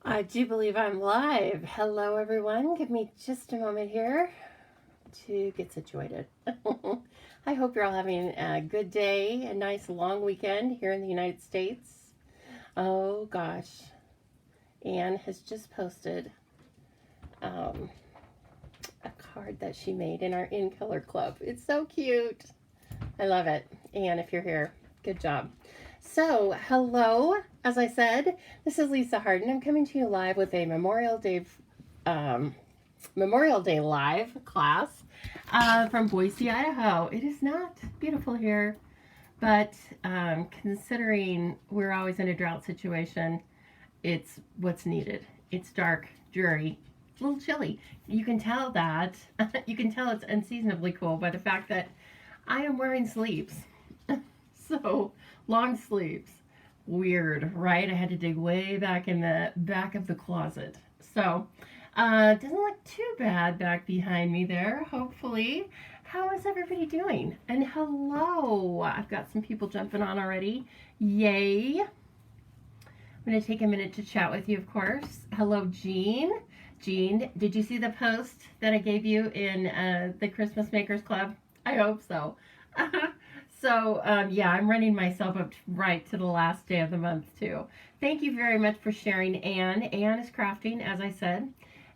I do believe I'm live. Hello, everyone. Give me just a moment here to get situated. I hope you're all having a good day, a nice long weekend here in the United States. Oh, gosh. Anne has just posted a card that she made in our In Color Club. It's so cute. I love it. Anne, if you're here, good job. So, hello. As I said, this is Lisa Harden. I'm coming to you live with a Memorial Day live class from Boise, Idaho. It is not beautiful here, but considering we're always in a drought situation, it's what's needed. It's dark, dreary, a little chilly. You can tell that. You can tell it's unseasonably cool by the fact that I am wearing sleeves. So, long sleeves. Weird, right? I had to dig way back in the back of the closet. So, it doesn't look too bad back behind me there, hopefully. How is everybody doing? And hello! I've got some people jumping on already. Yay! I'm going to take a minute to chat with you, of course. Hello, Jean. Jean, did you see the post that I gave you in the Christmas Makers Club? I hope so. So, yeah, I'm running myself up right to the last day of the month, too. Thank you very much for sharing, Anne. Anne is crafting, as I said.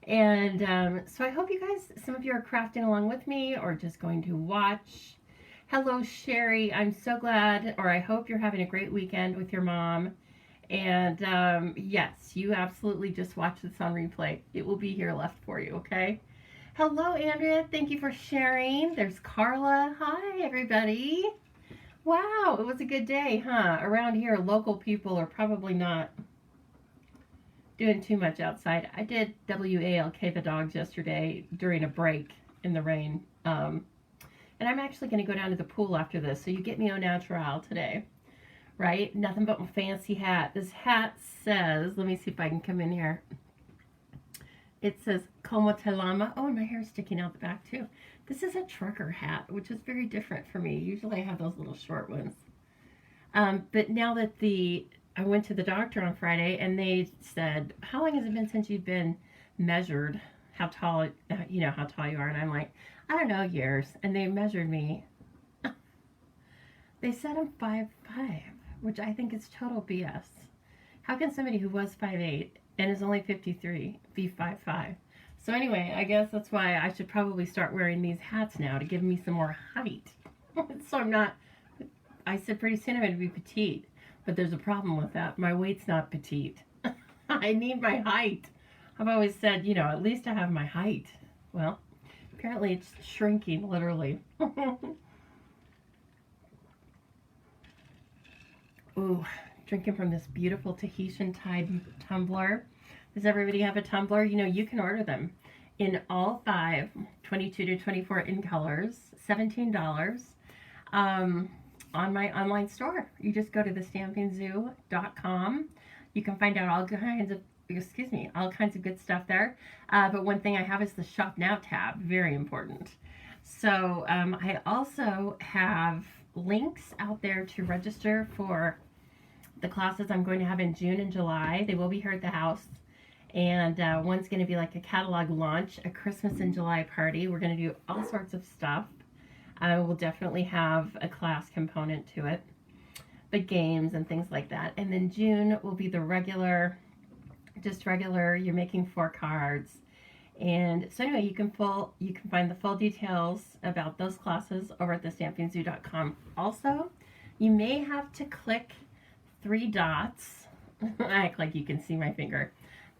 And so I hope you guys, some of you are crafting along with me or just going to watch. Hello, Sherry. I'm so glad, or I hope you're having a great weekend with your mom. And yes, you absolutely just watch this on replay. It will be here left for you, okay? Hello, Andrea. Thank you for sharing. There's Carla. Hi, everybody. Wow, it was a good day, huh? Around here, local people are probably not doing too much outside. I did WALK the dogs yesterday during a break in the rain. And I'm actually going to go down to the pool after this, so you get me au natural today, right? Nothing but my fancy hat. This hat says, let me see if I can come in here. It says Como Te Llama. Oh, and my hair's sticking out the back too. This is a trucker hat, which is very different for me. Usually I have those little short ones. But now that I went to the doctor on Friday and they said, how long has it been since you've been measured how tall, how tall you are? And I'm like, I don't know, years. And they measured me. They said I'm 5'5", which I think is total BS. How can somebody who was 5'8" and is only 53 be 5'5"? So anyway, I guess that's why I should probably start wearing these hats now to give me some more height. So I'm not, I said pretty soon I'm going to be petite, but there's a problem with that. My weight's not petite. I need my height. I've always said, at least I have my height. Well, apparently it's shrinking, literally. Ooh, drinking from this beautiful Tahitian Tide tumbler. Does everybody have a tumbler? You can order them in all 5, 22 to 24 in colors, $17 on my online store. You just go to thestampingzoo.com. You can find out all kinds of good stuff there. But one thing I have is the Shop Now tab, very important. So I also have links out there to register for the classes I'm going to have in June and July. They will be here at the house. And one's going to be like a catalog launch, a Christmas in July party. We're going to do all sorts of stuff. We'll definitely have a class component to it, but games and things like that. And then June will be the regular, you're making 4 cards. And so anyway, you can find the full details about those classes over at thestampingzoo.com. Also, you may have to click 3 dots. I act like you can see my finger.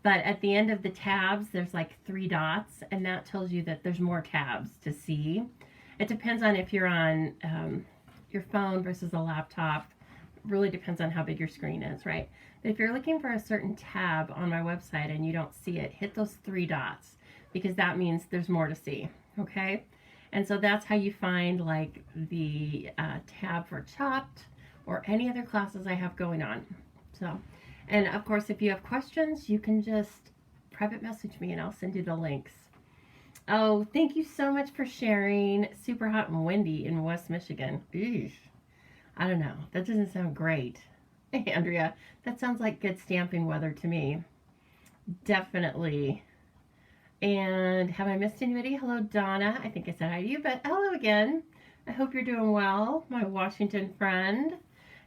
But at the end of the tabs, there's like 3 dots, and that tells you that there's more tabs to see. It depends on if you're on your phone versus a laptop. It really depends on how big your screen is, right? But if you're looking for a certain tab on my website and you don't see it, hit those 3 dots, because that means there's more to see, okay? And so that's how you find like the tab for Chopped or any other classes I have going on. So. And of course, if you have questions, you can just private message me and I'll send you the links. Oh, thank you so much for sharing. Super hot and windy in West Michigan. Eesh. I don't know. That doesn't sound great. Andrea, that sounds like good stamping weather to me. definitely. And have I missed anybody? Hello, Donna. I think I said hi to you, but hello again. I hope you're doing well, my Washington friend.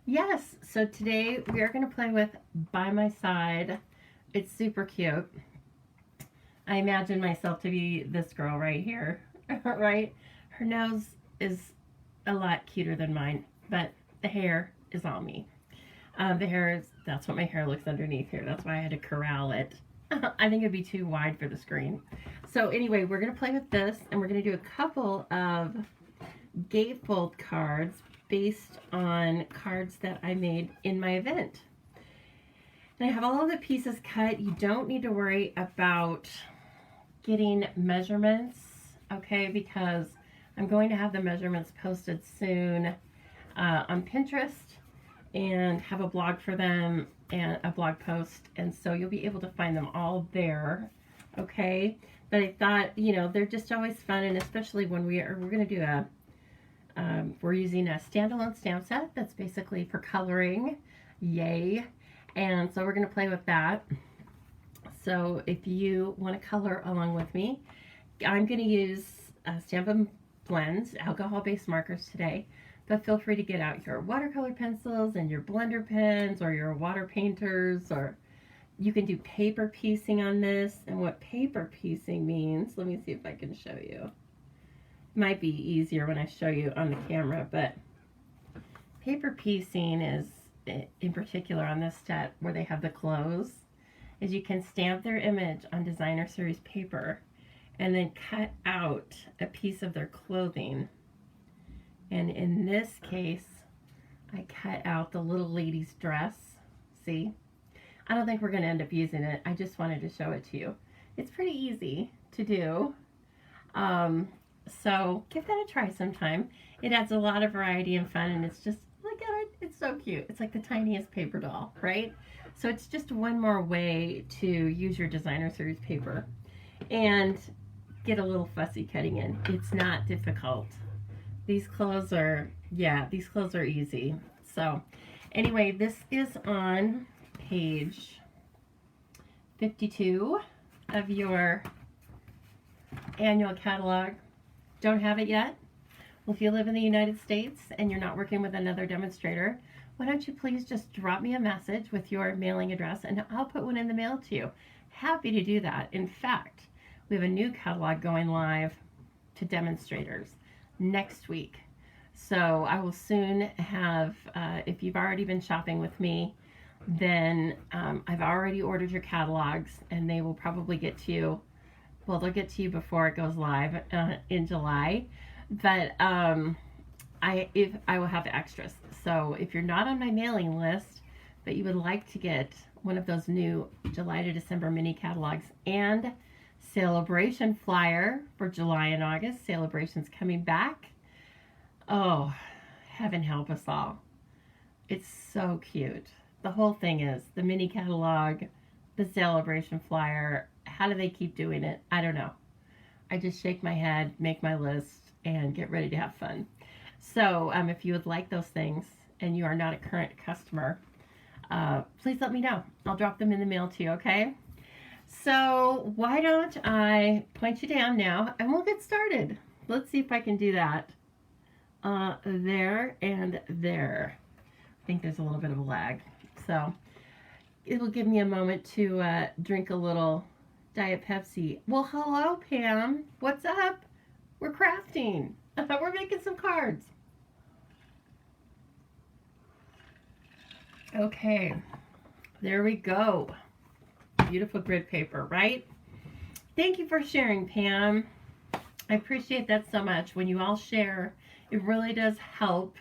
Yes, so today we are going to play with By My Side. It's super cute. I imagine myself to be this girl right here, right? Her nose is a lot cuter than mine, but the hair is all me. The hair is, that's what my hair looks underneath here. That's why I had to corral it. I think it'd be too wide for the screen. So anyway, we're going to play with this, and we're going to do a couple of gatefold cards based on cards that I made in my event. And I have all of the pieces cut. You don't need to worry about getting measurements, okay, because I'm going to have the measurements posted soon on Pinterest and have a blog for them and a blog post, and so you'll be able to find them all there, okay? But I thought, you know, they're just always fun, and especially when we're going to do a we're using a standalone stamp set that's basically for coloring, yay, and so we're going to play with that. So if you want to color along with me, I'm going to use Stampin' Blends, alcohol-based markers today, but feel free to get out your watercolor pencils and your blender pens or your water painters, or you can do paper piecing on this. And what paper piecing means, let me see if I can show you. Might be easier when I show you on the camera, but paper piecing is, in particular on this set where they have the clothes, is you can stamp their image on designer series paper and then cut out a piece of their clothing. And in this case, I cut out the little lady's dress. See? I don't think we're going to end up using it. I just wanted to show it to you. It's pretty easy to do. So give that a try sometime. It adds a lot of variety and fun, and it's just, look at it. It's so cute. It's like the tiniest paper doll, right? So it's just one more way to use your designer series paper and get a little fussy cutting in. It's not difficult. These clothes are, yeah, these clothes are easy. So anyway, this is on page 52 of your annual catalog. Don't have it yet? Well, if you live in the United States and you're not working with another demonstrator, why don't you please just drop me a message with your mailing address and I'll put one in the mail to you. Happy to do that. In fact, we have a new catalog going live to demonstrators next week. So I will soon have, if you've already been shopping with me, then I've already ordered your catalogs and they will probably get to you, well, they'll get to you before it goes live in July. But I will have extras. So if you're not on my mailing list, but you would like to get one of those new July to December mini catalogs and celebration flyer for July and August, celebration's coming back. Oh, heaven help us all. It's so cute. The whole thing is the mini catalog, the celebration flyer. How do they keep doing it? I don't know. I just shake my head, make my list, and get ready to have fun. So if you would like those things and you are not a current customer, please let me know. I'll drop them in the mail to you, okay? So why don't I point you down now and we'll get started. Let's see if I can do that. There and there. I think there's a little bit of a lag. So it'll give me a moment to drink a little Diet Pepsi. Well, hello, Pam. What's up? We're crafting. We're making some cards. Okay, there we go. Beautiful grid paper, right? Thank you for sharing, Pam. I appreciate that so much. When you all share, it really does help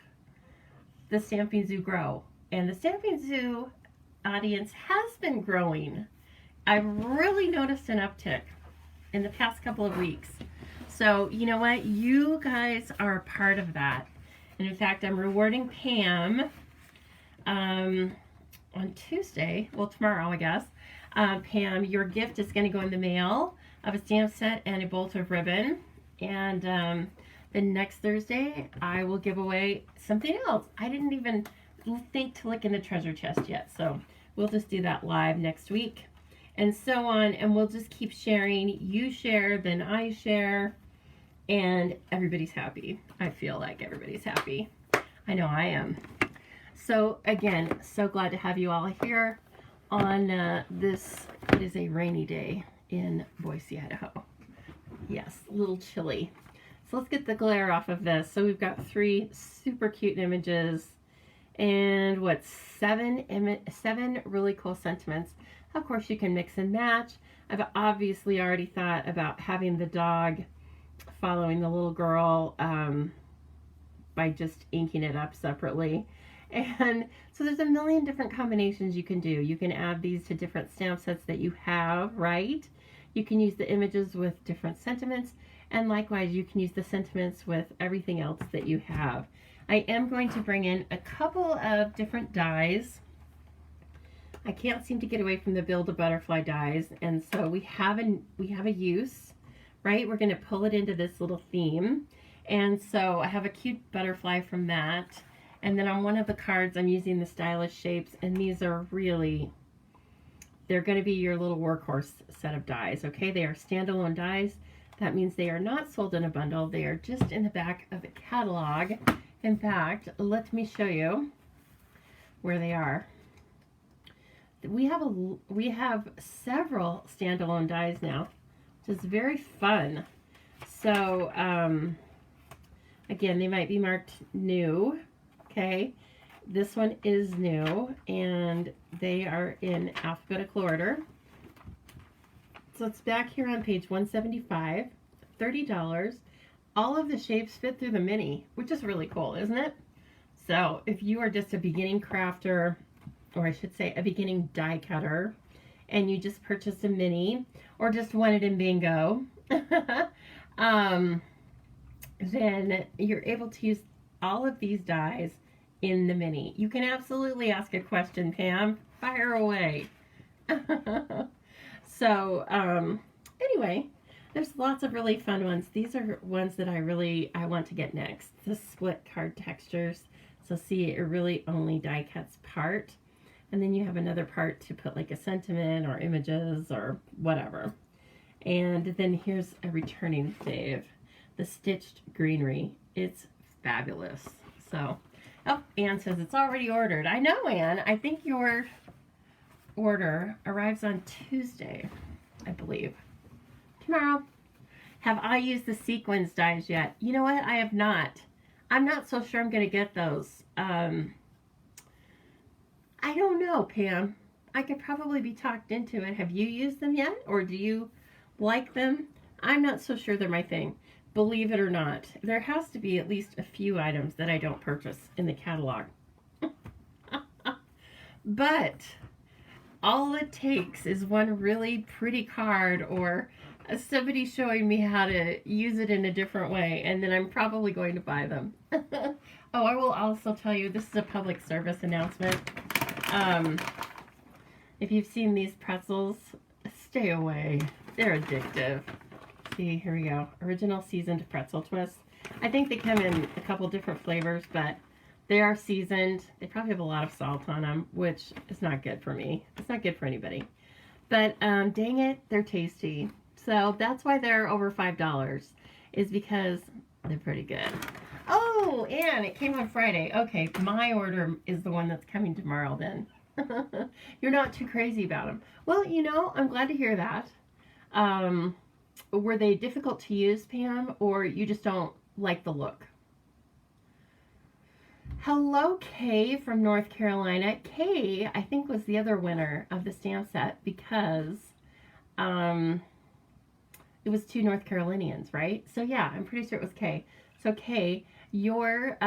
the Stamping Zoo grow. And the Stamping Zoo audience has been growing. I've really noticed an uptick in the past couple of weeks. So, you know what? You guys are a part of that. And in fact, I'm rewarding Pam on Tuesday. Well, tomorrow, I guess. Pam, your gift is going to go in the mail of a stamp set and a bolt of ribbon. And then next Thursday, I will give away something else. I didn't even think to look in the treasure chest yet. So we'll just do that live next week. and so on. And we'll just keep sharing. You share, then I share, and everybody's happy. I feel like everybody's happy. I know I am. So again, so glad to have you all here on this. It is a rainy day in Boise, Idaho. Yes, a little chilly. So let's get the glare off of this. So we've got 3 super cute images and what, 7 really cool sentiments. Of course, you can mix and match. I've obviously already thought about having the dog following the little girl by just inking it up separately. And so there's a million different combinations you can do. You can add these to different stamp sets that you have, right? You can use the images with different sentiments, and likewise you can use the sentiments with everything else that you have. I am going to bring in a couple of different dies. I can't seem to get away from the Build a Butterfly dies, and so we have a use, right? We're going to pull it into this little theme, and so I have a cute butterfly from that. And then on one of the cards, I'm using the stylish shapes, and these are really, they're going to be your little workhorse set of dies, okay? They are standalone dies. That means they are not sold in a bundle. They are just in the back of the catalog. In fact, let me show you where they are. We have several standalone dies now, which is very fun. So, again, they might be marked new. Okay, this one is new, and they are in alphabetical order. So it's back here on page 175, $30. All of the shapes fit through the mini, which is really cool, isn't it? So if you are just a beginning crafter, or I should say a beginning die cutter, and you just purchased a mini, or just won it in bingo, then you're able to use all of these dies in the mini. You can absolutely ask a question, Pam. Fire away. So, anyway, there's lots of really fun ones. These are ones that I want to get next. The split card textures. So see, it really only die cuts part. And then you have another part to put like a sentiment or images or whatever. And then here's a returning fave. The stitched greenery. It's fabulous. So, oh, Anne says it's already ordered. I know, Anne. I think your order arrives on Tuesday, I believe. Tomorrow. Have I used the sequins dies yet? You know what? I have not. I'm not so sure I'm going to get those. I don't know, Pam. I could probably be talked into it. Have you used them yet? Or do you like them? I'm not so sure they're my thing. Believe it or not, there has to be at least a few items that I don't purchase in the catalog. But all it takes is one really pretty card or somebody showing me how to use it in a different way, and then I'm probably going to buy them. Oh, I will also tell you, this is a public service announcement. If you've seen these pretzels, stay away. They're addictive. See, here we go. Original seasoned pretzel twists. I think they come in a couple different flavors, but they are seasoned. They probably have a lot of salt on them, which is not good for me. It's not good for anybody. But dang it, they're tasty. So that's why they're over $5, is because they're pretty good. Oh, and it came on Friday. Okay, my order is the one that's coming tomorrow then. You're not too crazy about them. Well, you know, I'm glad to hear that. Were they difficult to use, Pam, or you just don't like the look? Hello, Kay from North Carolina. Kay, I think, was the other winner of the stamp set because it was 2 North Carolinians, right? So yeah, I'm pretty sure it was Kay. So Kay, your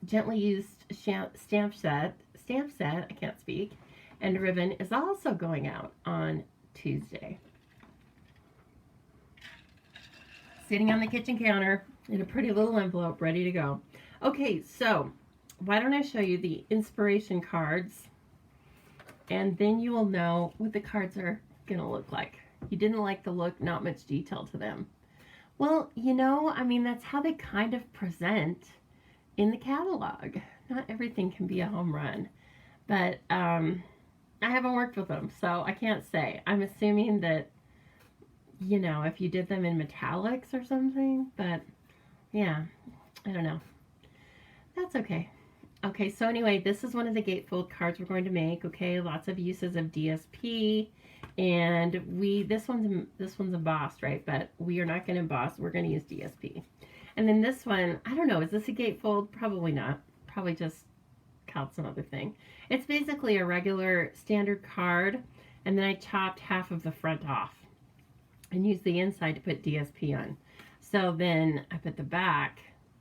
gently used stamp set, I can't speak, and ribbon is also going out on Tuesday. Sitting on the kitchen counter in a pretty little envelope, ready to go. Okay, so why don't I show you the inspiration cards, and then you will know what the cards are going to look like. You didn't like the look, not much detail to them. Well, you know, I mean, that's how they kind of present in the catalog. Not everything can be a home run, but I haven't worked with them, so I can't say. I'm assuming that, you know, if you did them in metallics or something, but yeah, I don't know. That's okay. Okay, so anyway, this is one of the gatefold cards we're going to make. Okay, lots of uses of DSP, and this one's embossed, right? But we are not going to emboss. We're going to use DSP. And then this one, I don't know. Is this a gatefold? Probably not. Probably just called some other thing. It's basically a regular standard card, and then I chopped half of the front off and used the inside to put DSP on. So then I put the back.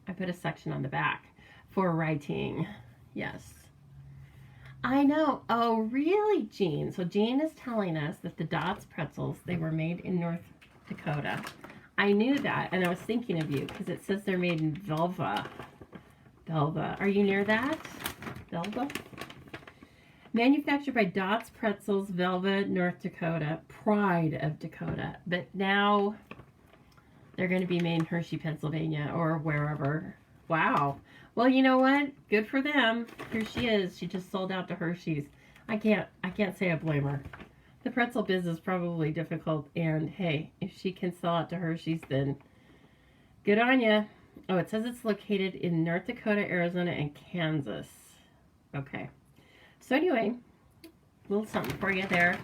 I put a section on the back for writing. Yes. I know. Oh, really, Jean? So Jean is telling us that the Dots pretzels, they were made in North Dakota. I knew that, and I was thinking of you because it says they're made in Velva. Velva. Are you near that? Velva? Manufactured by Dots Pretzels, Velva, North Dakota. Pride of Dakota. But now they're going to be made in Hershey, Pennsylvania, or wherever. Wow. Well, you know what? Good for them. Here she is. She just sold out to Hershey's. I can't say I blame her. The pretzel biz is probably difficult, and hey, if she can sell out to Hershey's, then good on ya. Oh, it says it's located in North Dakota, Arizona, and Kansas. Okay. So anyway, a little something for you there.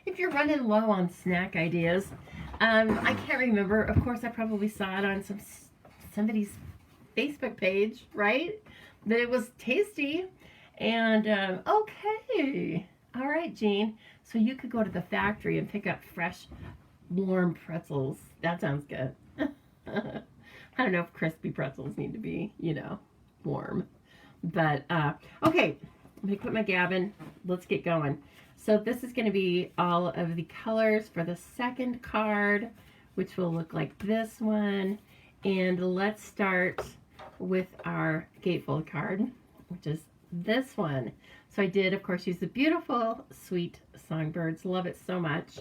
If you're running low on snack ideas, I can't remember. Of course, I probably saw it on somebody's Facebook page, right? That it was tasty. And, okay. All right, Jean. So you could go to the factory and pick up fresh, warm pretzels. That sounds good. I don't know if crispy pretzels need to be, you know, warm. But, okay. Let me quit my gabbing. Let's get going. So this is going to be all of the colors for the second card, which will look like this one. And let's start with our gatefold card, which is this one. So I did, of course, use the beautiful, sweet songbirds. Love it so much.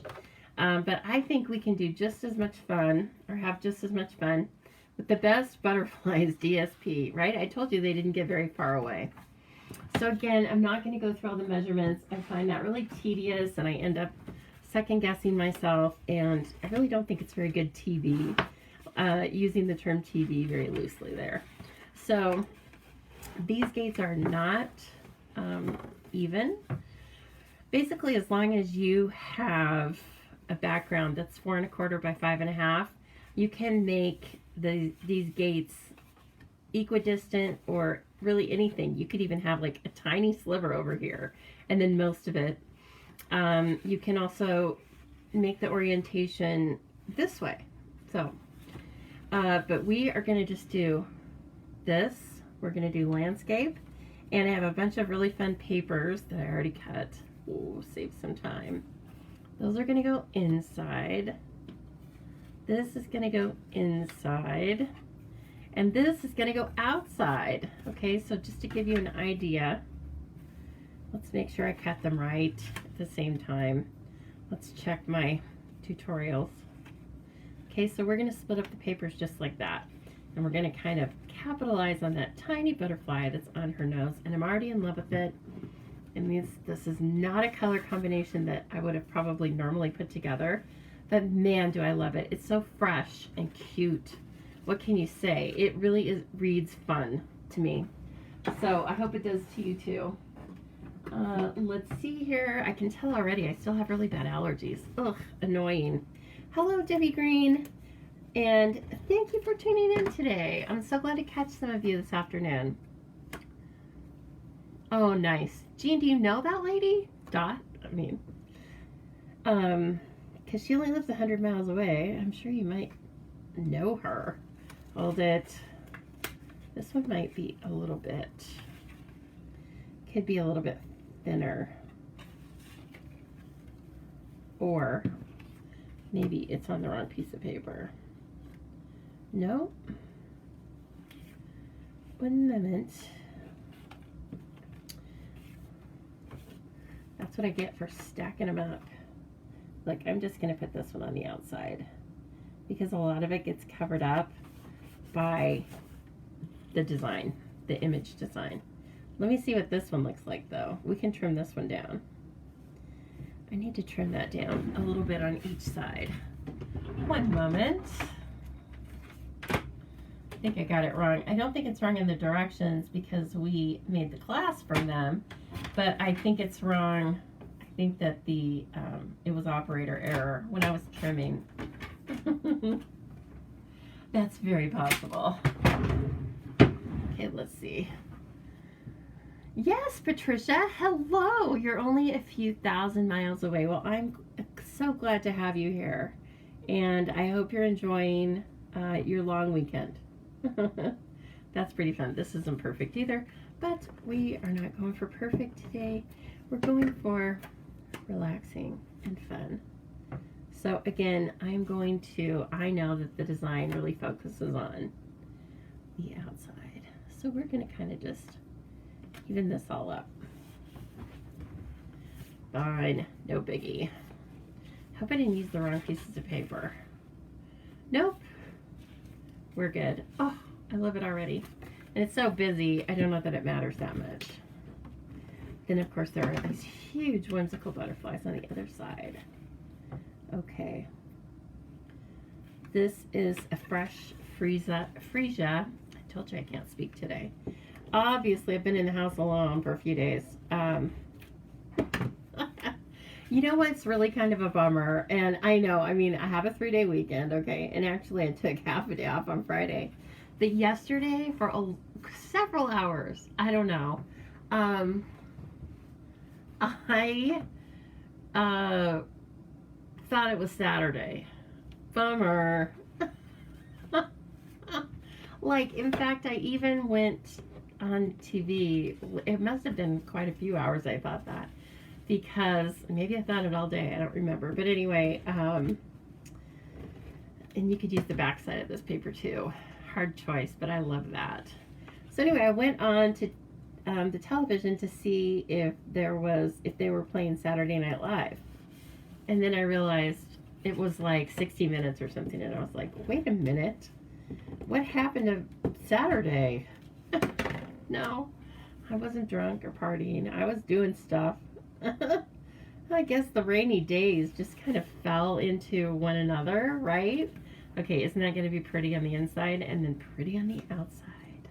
But I think we can do just as much fun, or have just as much fun, with the best Butterflies DSP, right? I told you they didn't get very far away. So again, I'm not going to go through all the measurements. I find that really tedious, and I end up second-guessing myself, and I really don't think it's very good TV, using the term TV very loosely there. So these gates are not even. Basically, as long as you have a background that's 4 1/4 by 5 1/2, you can make these gates equidistant, or really anything. You could even have like a tiny sliver over here, and then most of it. You can also make the orientation this way. So, but we are going to just do this. We're going to do landscape, and I have a bunch of really fun papers that I already cut. Oh, save some time. Those are going to go inside. This is going to go inside. And this is going to go outside. Okay, so just to give you an idea, let's make sure I cut them right at the same time. Let's check my tutorials. Okay, so we're going to split up the papers just like that. And we're going to kind of capitalize on that tiny butterfly that's on her nose. And I'm already in love with it. And this is not a color combination that I would have probably normally put together. But man, do I love it. It's so fresh and cute. What can you say? It really reads fun to me. So I hope it does to you too. Let's see here. I can tell already I still have really bad allergies. Ugh, annoying. Hello, Debbie Green. And thank you for tuning in today. I'm so glad to catch some of you this afternoon. Oh, nice. Jean, do you know that lady? Dot? I mean, because she only lives 100 miles away. I'm sure you might know her. Hold it. This one might be a little bit, could be a little bit thinner. Or maybe it's on the wrong piece of paper. No. One moment. That's what I get for stacking them up. Like, I'm just going to put this one on the outside because a lot of it gets covered up by the design, the image design. Let me see what this one looks like though. We can trim this one down. I need to trim that down a little bit on each side. One moment. I think I got it wrong. I don't think it's wrong in the directions because we made the class from them, but I think it's wrong. I think that the it was operator error when I was trimming. That's very possible. Okay, let's see. Yes, Patricia, hello. You're only a few thousand miles away. Well, I'm so glad to have you here, and I hope you're enjoying your long weekend. That's pretty fun. This isn't perfect either, but we are not going for perfect today. We're going for relaxing and fun. So again, I know that the design really focuses on the outside. So we're going to kind of just even this all up. Fine, no biggie. Hope I didn't use the wrong pieces of paper. Nope. We're good. Oh, I love it already. And it's so busy, I don't know that it matters that much. Then of course there are these huge whimsical butterflies on the other side. Okay. This is a fresh freesia. I told you I can't speak today. Obviously, I've been in the house alone for a few days. You know what's really kind of a bummer? And I know, I mean, I have a 3-day weekend, okay? And actually, I took half a day off on Friday. But yesterday, for several hours, I don't know, I thought it was Saturday. Bummer. Like, in fact, I even went on TV. It must have been quite a few hours I thought that, because maybe I thought it all day, I don't remember, but anyway, and you could use the back side of this paper too. Hard choice, but I love that. So anyway, I went on to the television to see if they were playing Saturday Night Live, and then I realized it was like 60 minutes or something, and I was like, wait a minute, what happened to Saturday? No, I wasn't drunk or partying. I was doing stuff. I guess the rainy days just kind of fell into one another, right? Okay, isn't that going to be pretty on the inside and then pretty on the outside?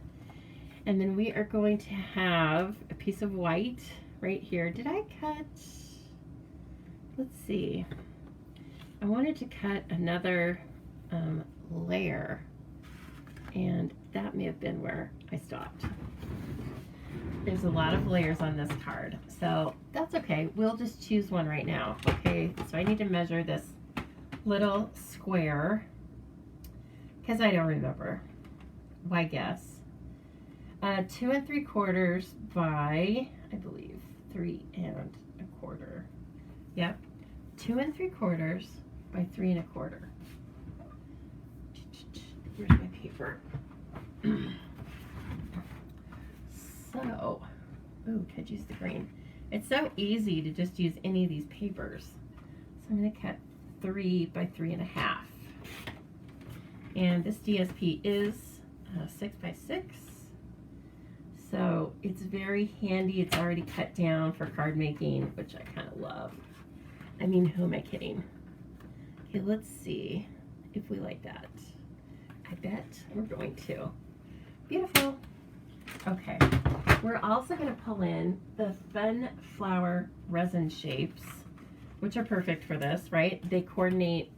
And then we are going to have a piece of white right here. Did I cut? Let's see. I wanted to cut another layer, and that may have been where I stopped. There's a lot of layers on this card, so that's okay. We'll just choose one right now, okay? So I need to measure this little square, because I don't remember. Why guess? 2 3/4 by, I believe, 3 1/4. Yep, 2 3/4 by 3 1/4. Where's my paper? So, ooh, could use the green. It's so easy to just use any of these papers. So I'm going to cut 3 by 3 1/2. And this DSP is 6 by 6. So it's very handy. It's already cut down for card making, which I kind of love. I mean, who am I kidding? Okay, let's see if we like that. I bet we're going to. Beautiful. Okay, we're also going to pull in the Fun Flower resin shapes, which are perfect for this, right? They coordinate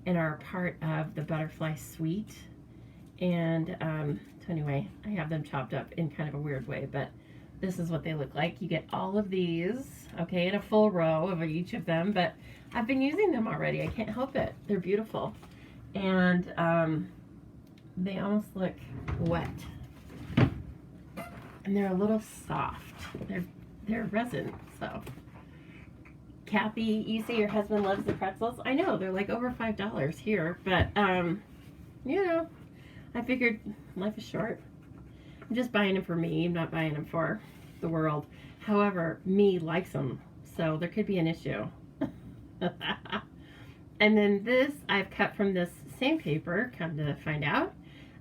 and are part of the butterfly suite. And so anyway, I have them chopped up in kind of a weird way, but this is what they look like. You get all of these, okay, in a full row of each of them, but I've been using them already. I can't help it. They're beautiful. And they almost look wet. And they're a little soft. They're resin, so. Kathy, you say your husband loves the pretzels? I know, they're like over $5 here, but, you know, I figured life is short. I'm just buying them for me. I'm not buying them for the world. However, me likes them, so there could be an issue. And then this I've cut from this same paper, come to find out.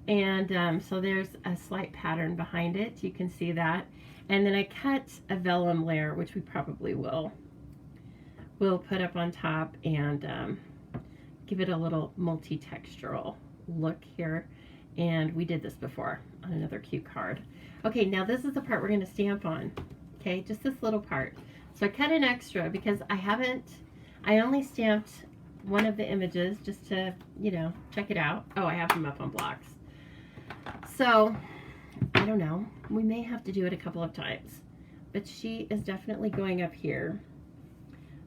And so there's a slight pattern behind it. You can see that. And then I cut a vellum layer, which we probably will. We'll put up on top and give it a little multi-textural look here. And we did this before on another cute card. Okay, now this is the part we're going to stamp on. Okay, just this little part. So I cut an extra because I only stamped one of the images just to, you know, check it out. Oh, I have them up on blocks. So, I don't know. We may have to do it a couple of times. But she is definitely going up here.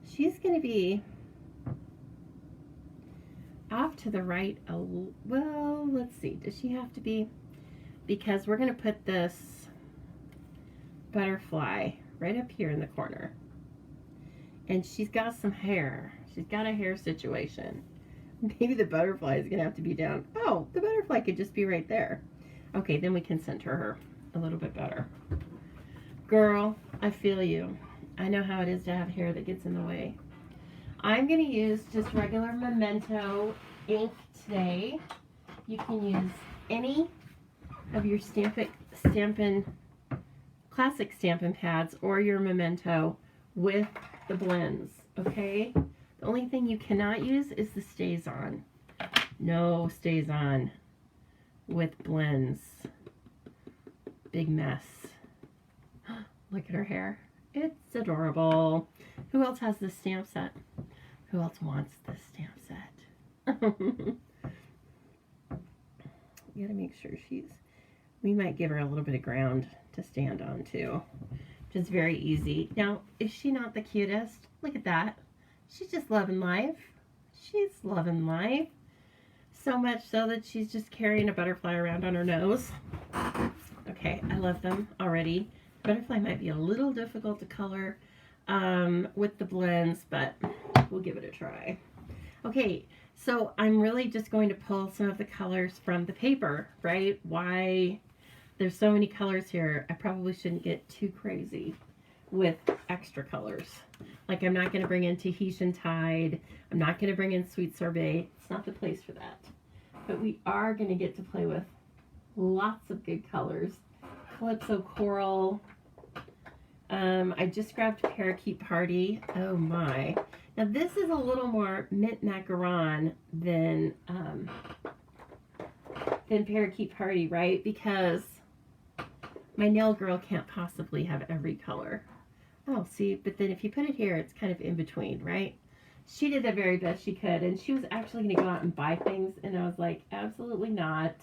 She's going to be off to the right. Well, let's see. Does she have to be? Because we're going to put this butterfly right up here in the corner. And she's got some hair. She's got a hair situation. Maybe the butterfly is going to have to be down. Oh, the butterfly could just be right there. Okay, then we can center her a little bit better. Girl, I feel you. I know how it is to have hair that gets in the way. I'm going to use just regular Memento ink today. You can use any of your classic Stampin' pads or your Memento with the blends, okay? The only thing you cannot use is the Stays On. No Stays On with blends. Big mess. Look at her hair. It's adorable. Who else has this stamp set? Who else wants this stamp set? You gotta make sure we might give her a little bit of ground to stand on too. Just very easy. Now, is she not the cutest? Look at that. She's just loving life. She's loving life. So much so that she's just carrying a butterfly around on her nose. Okay, I love them already. Butterfly might be a little difficult to color with the blends, but we'll give it a try. Okay, so I'm really just going to pull some of the colors from the paper, right? Why there's so many colors here, I probably shouldn't get too crazy with extra colors. Like I'm not going to bring in Tahitian Tide. I'm not going to bring in Sweet Sorbet. It's not the place for that. But we are going to get to play with lots of good colors. Calypso Coral. I just grabbed Parakeet Party. Oh my. Now this is a little more mint macaron than Parakeet Party, right? Because my nail girl can't possibly have every color. Oh, see, but then if you put it here, it's kind of in between, right? She did the very best she could, and she was actually going to go out and buy things, and I was like, absolutely not.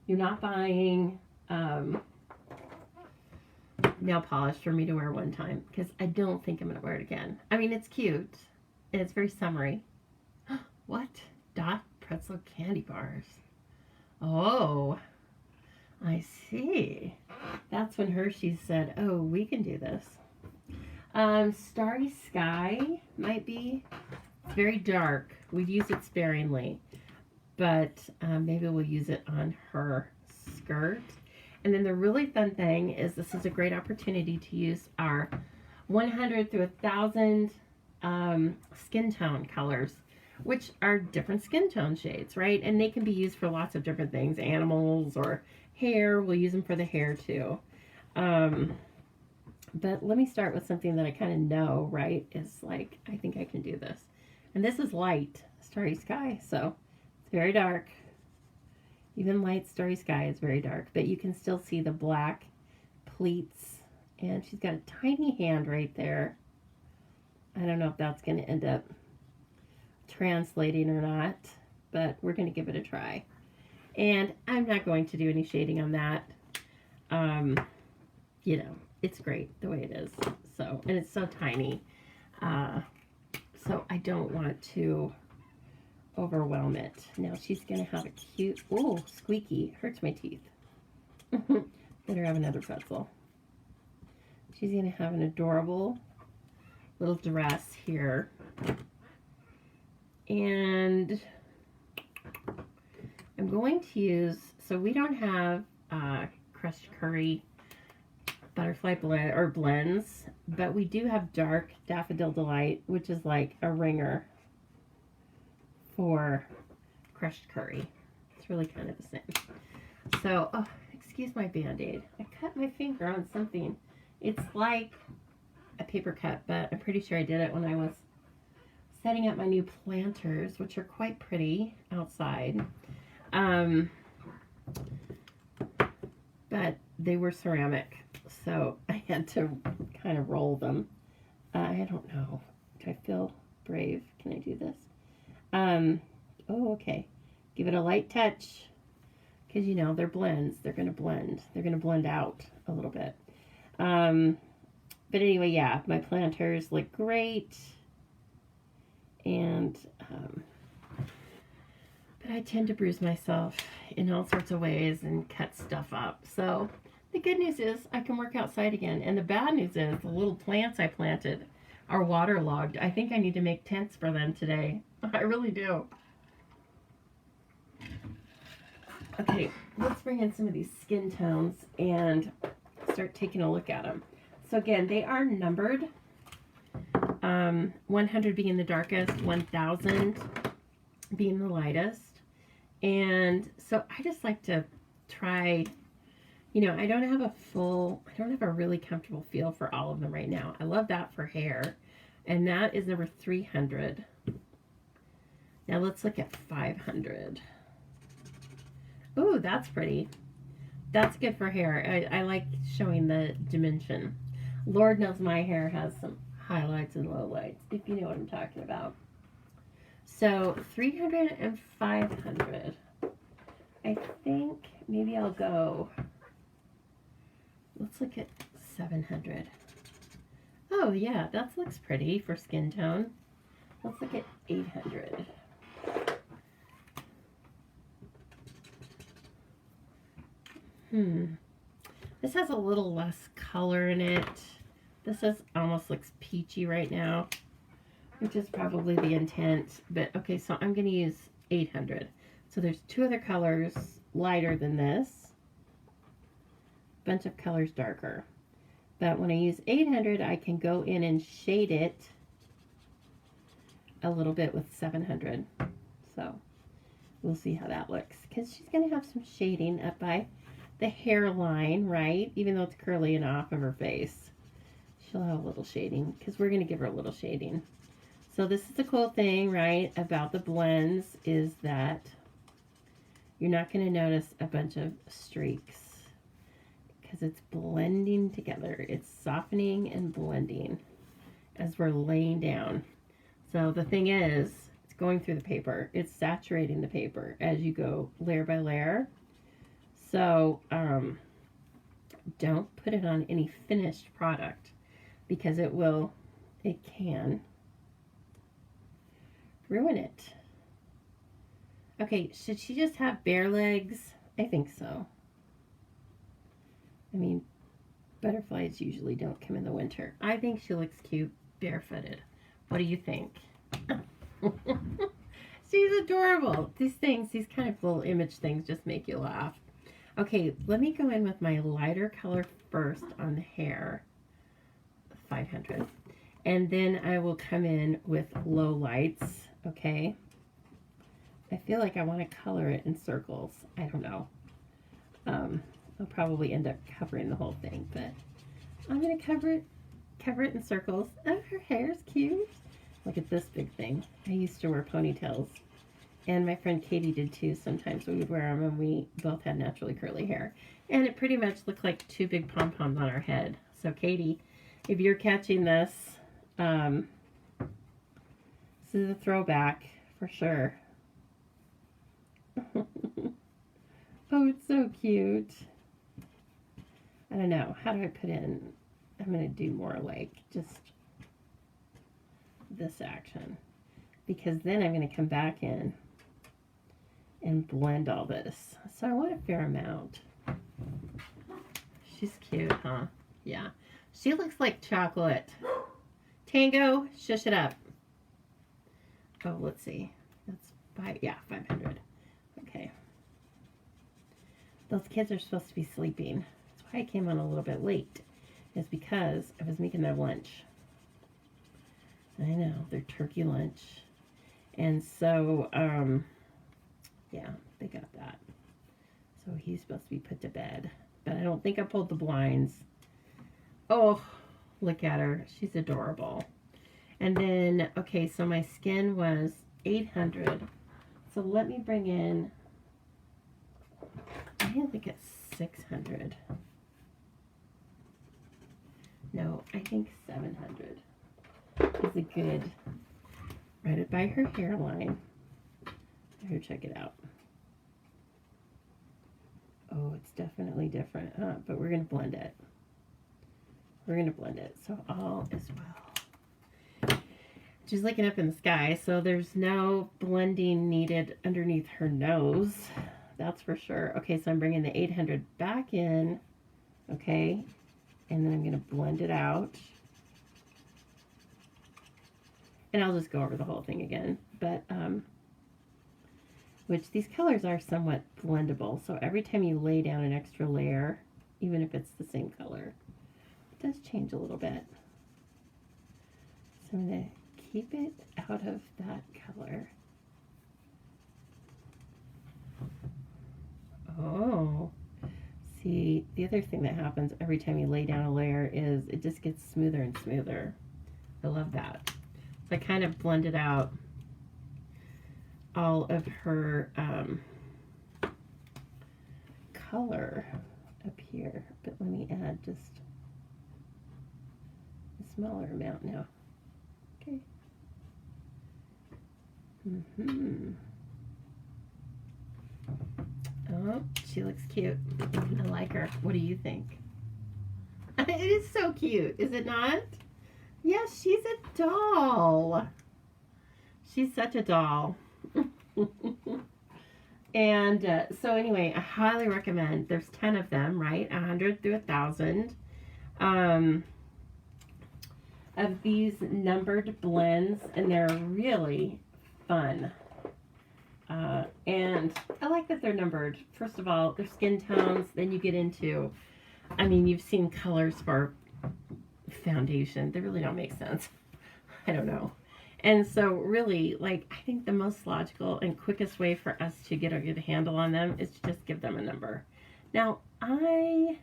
You're not buying nail polish for me to wear one time, because I don't think I'm going to wear it again. I mean, it's cute, and it's very summery. What? Dot pretzel candy bars. Oh, I see. That's when Hershey said, oh, we can do this. Starry Sky might be. It's very dark. We'd use it sparingly, but maybe we'll use it on her skirt. And then the really fun thing is this is a great opportunity to use our 100 through 1,000 skin tone colors, which are different skin tone shades, right? And they can be used for lots of different things, animals or hair. We'll use them for the hair too. But let me start with something that I kind of know, right? Is like, I think I can do this. And this is light, Starry Sky, so it's very dark. Even light Starry Sky is very dark, but you can still see the black pleats. And she's got a tiny hand right there. I don't know if that's going to end up translating or not, but we're going to give it a try. And I'm not going to do any shading on that. You know, it's great the way it is. So, and it's so tiny. So I don't want to overwhelm it. Now she's going to have a cute, oh, squeaky, hurts my teeth. Better have another pretzel. She's going to have an adorable little dress here. And I'm going to use, so we don't have crushed curry butterfly blend or blends, but we do have dark Daffodil Delight, which is like a ringer for crushed curry. It's really kind of the same. So, oh, excuse excuse my Band-Aid. I cut my finger on something. It's like a paper cut, but I'm pretty sure I did it when I was setting up my new planters, which are quite pretty outside. But they were ceramic, so I had to kind of roll them. I don't know. Do I feel brave? Can I do this? Oh, okay. Give it a light touch, because you know they're blends. They're going to blend. They're going to blend out a little bit. But anyway, yeah, my planters look great. And, but I tend to bruise myself in all sorts of ways and cut stuff up. So the good news is I can work outside again. And the bad news is the little plants I planted are waterlogged. I think I need to make tents for them today. I really do. Okay, let's bring in some of these skin tones and start taking a look at them. So again, they are numbered. 100 being the darkest, 1000 being the lightest. And so I just like to try, you know, I don't have a really comfortable feel for all of them right now. I love that for hair. And that is number 300. Now let's look at 500. Ooh, that's pretty. That's good for hair. I like showing the dimension. Lord knows my hair has some highlights and lowlights, if you know what I'm talking about. So 300 and 500. I think maybe I'll go, let's look at 700. Oh yeah, that looks pretty for skin tone. Let's look at 800. This has a little less color in it. This almost looks peachy right now, which is probably the intent. But okay, so I'm going to use 800. So there's two other colors lighter than this. Bunch of colors darker. But when I use 800, I can go in and shade it a little bit with 700. So we'll see how that looks. Because she's going to have some shading up by the hairline, right? Even though it's curly and off of her face. She'll have a little shading because we're going to give her a little shading. So this is the cool thing, right, about the blends is that you're not going to notice a bunch of streaks because it's blending together. It's softening and blending as we're laying down. So the thing is, it's going through the paper. It's saturating the paper as you go layer by layer. So don't put it on any finished product because it can ruin it. Okay, should she just have bare legs? I think so. I mean, butterflies usually don't come in the winter. I think she looks cute barefooted. What do you think? She's adorable. These kind of little image things just make you laugh. Okay, let me go in with my lighter color first on the hair, 500. And then I will come in with low lights, okay? I feel like I want to color it in circles. I don't know. I'll probably end up covering the whole thing, but I'm going to cover it in circles. Oh, her hair's cute. Look at this big thing. I used to wear ponytails. And my friend Katie did too. Sometimes we would wear them and we both had naturally curly hair. And it pretty much looked like two big pom-poms on our head. So Katie, if you're catching this, this is a throwback for sure. Oh, it's so cute. I don't know. How do I put in? I'm going to do more like just this action. Because then I'm going to come back in and blend all this. So I want a fair amount. She's cute, huh? Yeah. She looks like chocolate. Tango, shush it up. Oh, let's see. That's 500. Okay. Those kids are supposed to be sleeping. That's why I came on a little bit late. It's because I was making their lunch. I know, their turkey lunch. And so, yeah, they got that. So he's supposed to be put to bed. but I don't think I pulled the blinds. Oh, look at her. She's adorable. And then, okay, so my skin was 800. So let me bring in, I think it's 600. No, I think 700 is a good, right up by her hairline. Here, check it out. Oh, it's definitely different, huh? But we're going to blend it. We're going to blend it. So all is well. She's looking up in the sky, so there's no blending needed underneath her nose. That's for sure. Okay, so I'm bringing the 800 back in. Okay, and then I'm going to blend it out. And I'll just go over the whole thing again. But, which these colors are somewhat blendable. So every time you lay down an extra layer, even if it's the same color, it does change a little bit. So I'm going to keep it out of that color. Oh, see, the other thing that happens every time you lay down a layer is it just gets smoother and smoother. I love that. So I kind of blended out all of her color up here, but let me add just a smaller amount now. Okay. Oh, she looks cute. I like her. What do you think? It is so cute, is it not? Yes, she's a doll. She's such a doll. And so anyway, I highly recommend. There's 10 of them, right? 100 through 1,000 of these numbered blends, and they're really fun. And I like that they're numbered. First of all, they're skin tones. Then you get into, I mean, you've seen colors for foundation. They really don't make sense. I don't know. And so really, like, I think the most logical and quickest way for us to get a good handle on them is to just give them a number. Now, I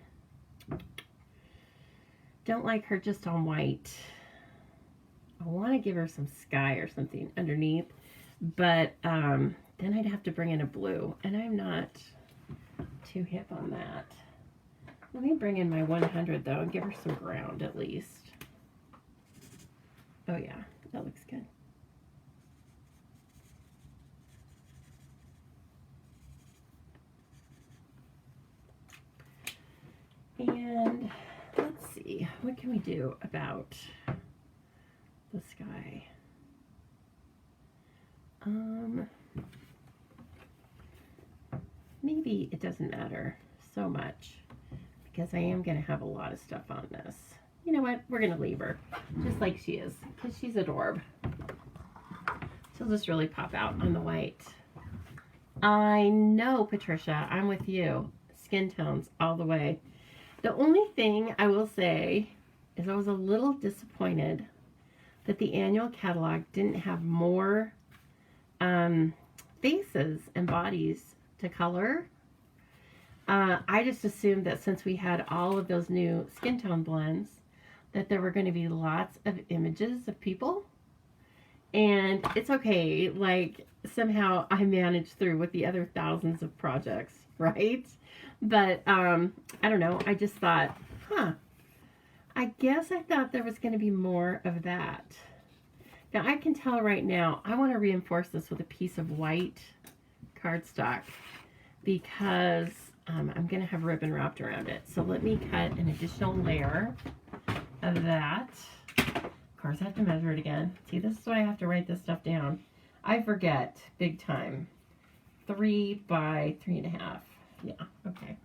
don't like her just on white. I want to give her some sky or something underneath, but then I'd have to bring in a blue, and I'm not too hip on that. Let me bring in my 100, though, and give her some ground at least. Oh, yeah. That looks good. And let's see, what can we do about the sky? Maybe it doesn't matter so much because I am going to have a lot of stuff on this. You know what? We're going to leave her just like she is because she's adorable. She'll just really pop out on the white. I know, Patricia, I'm with you. Skin tones all the way. The only thing I will say is I was a little disappointed that the annual catalog didn't have more faces and bodies to color. I just assumed that since we had all of those new skin tone blends, that there were going to be lots of images of people. And it's okay, like, somehow I managed through with the other thousands of projects, right? But, I don't know, I just thought, I guess I thought there was going to be more of that. Now, I can tell right now, I want to reinforce this with a piece of white cardstock because I'm going to have ribbon wrapped around it. So let me cut an additional layer of that. Of course, I have to measure it again. See, this is why I have to write this stuff down. I forget big time. 3 by 3.5. Yeah, okay.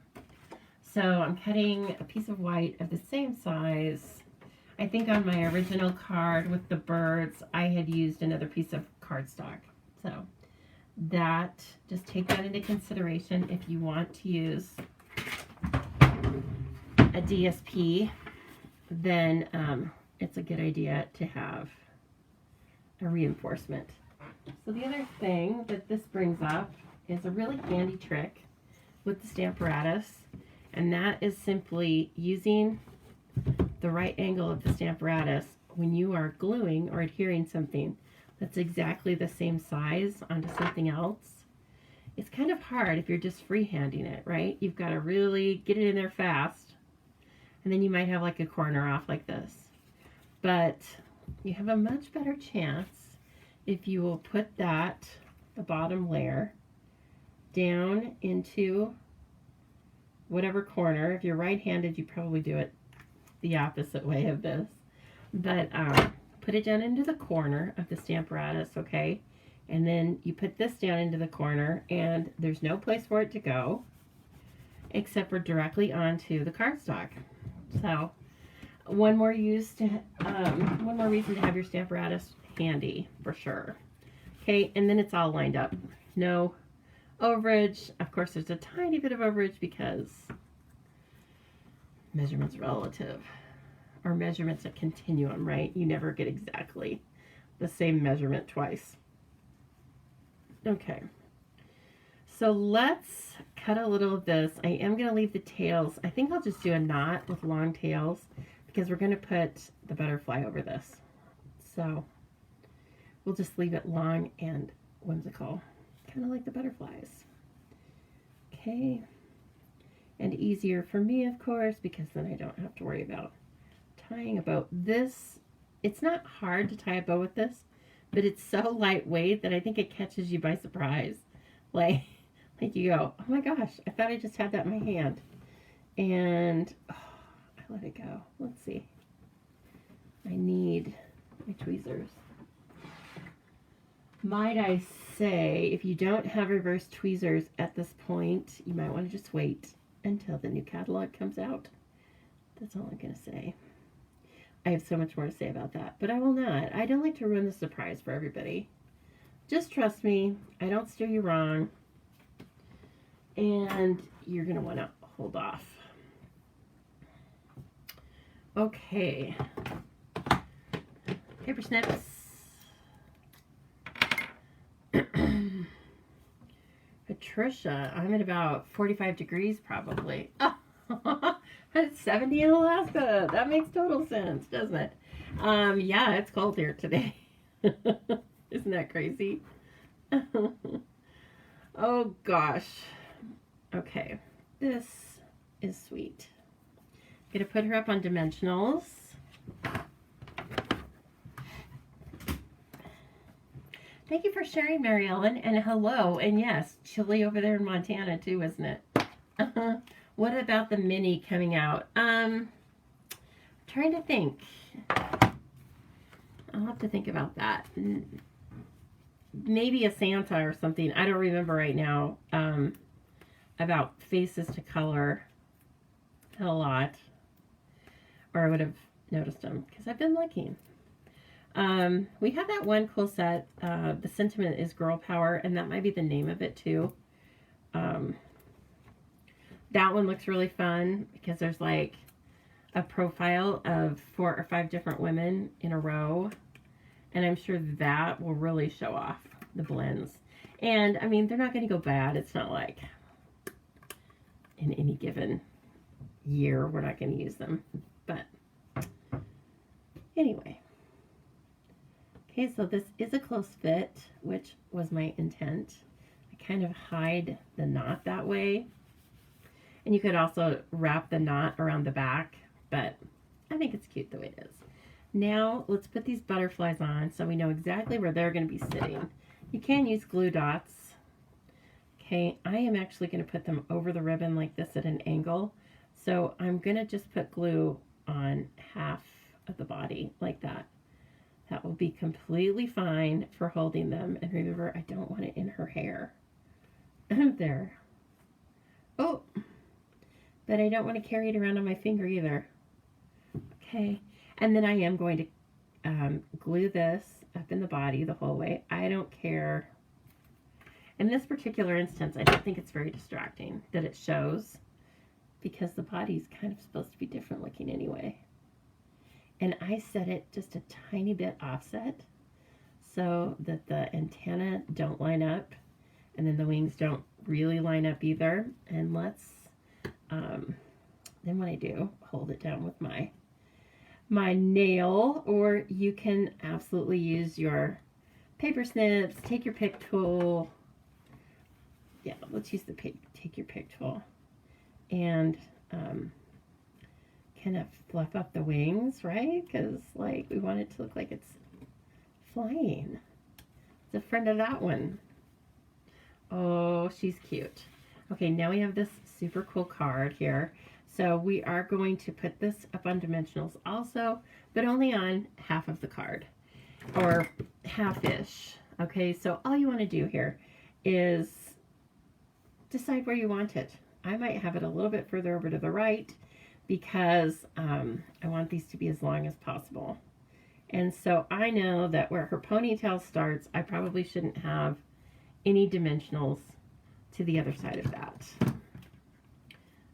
So I'm cutting a piece of white of the same size. I think on my original card with the birds, I had used another piece of cardstock. So that, just take that into consideration if you want to use a DSP, then it's a good idea to have a reinforcement. So the other thing that this brings up is a really handy trick with the Stamparatus, And that is simply using the right angle of the Stamparatus when you are gluing or adhering something that's exactly the same size onto something else. It's kind of hard if you're just freehanding it, right? You've got to really get it in there fast, and then you might have like a corner off like this. But you have a much better chance if you will put that, the bottom layer, down into whatever corner. If you're right-handed, you probably do it the opposite way of this. But put it down into the corner of the Stamparatus, okay? And then you put this down into the corner, and there's no place for it to go except for directly onto the cardstock. So one more reason to have your Stamparatus handy for sure. Okay, and then it's all lined up. No overage. Of course, there's a tiny bit of overage because measurement's relative, or measurement's a continuum, right? You never get exactly the same measurement twice. Okay, so let's cut a little of this. I am going to leave the tails. I think I'll just do a knot with long tails because we're going to put the butterfly over this. So we'll just leave it long and whimsical, kind of like the butterflies. Okay, and easier for me, of course, because then I don't have to worry about tying a bow. This, it's not hard to tie a bow with this, but it's so lightweight that I think it catches you by surprise. Like you go, oh my gosh, I thought I just had that in my hand. And oh, I let it go. Let's see. I need my tweezers. Might I say, if you don't have reverse tweezers at this point, you might want to just wait until the new catalog comes out. That's all I'm going to say. I have so much more to say about that, but I will not. I don't like to ruin the surprise for everybody. Just trust me. I don't steer you wrong. And you're going to want to hold off. Okay. Paper snips. Patricia, I'm at about 45 degrees probably. Oh, it's 70 in Alaska. That makes total sense, doesn't it? Yeah, it's cold here today. Isn't that crazy? Oh gosh. Okay, this is sweet. I'm gonna put her up on dimensionals. Thank you for sharing, Mary Ellen, and hello. And yes, chilly over there in Montana too, isn't it? What about the mini coming out? Trying to think. I'll have to think about that. Maybe a Santa or something. I don't remember right now. About faces to color a lot, or I would have noticed them because I've been looking. We have that one cool set. The sentiment is girl power, and that might be the name of it too. That one looks really fun because there's like a profile of 4 or 5 different women in a row, and I'm sure that will really show off the blends. And I mean, they're not going to go bad. It's not like in any given year we're not going to use them, but anyway. Okay, so this is a close fit, which was my intent. I kind of hide the knot that way. And you could also wrap the knot around the back, but I think it's cute the way it is. Now, let's put these butterflies on so we know exactly where they're going to be sitting. You can use glue dots. Okay, I am actually going to put them over the ribbon like this at an angle. So I'm going to just put glue on half of the body like that. That will be completely fine for holding them. And remember, I don't want it in her hair. There. Oh, but I don't want to carry it around on my finger either. Okay, and then I am going to glue this up in the body the whole way. I don't care. In this particular instance, I don't think it's very distracting that it shows because the body's kind of supposed to be different looking anyway. And I set it just a tiny bit offset so that the antenna don't line up and then the wings don't really line up either. And let's then what I do, hold it down with my nail, or you can absolutely use your paper snips, take your pick tool. Yeah, let's use the take your pick tool and kind of fluff up the wings, right? Because like we want it to look like it's flying. It's a friend of that one. Oh, she's cute. Okay, now we have this super cool card here. So we are going to put this up on dimensionals also, but only on half of the card, or half-ish. Okay, so all you want to do here is decide where you want it. I might have it a little bit further over to the right because I want these to be as long as possible. And so I know that where her ponytail starts, I probably shouldn't have any dimensionals to the other side of that.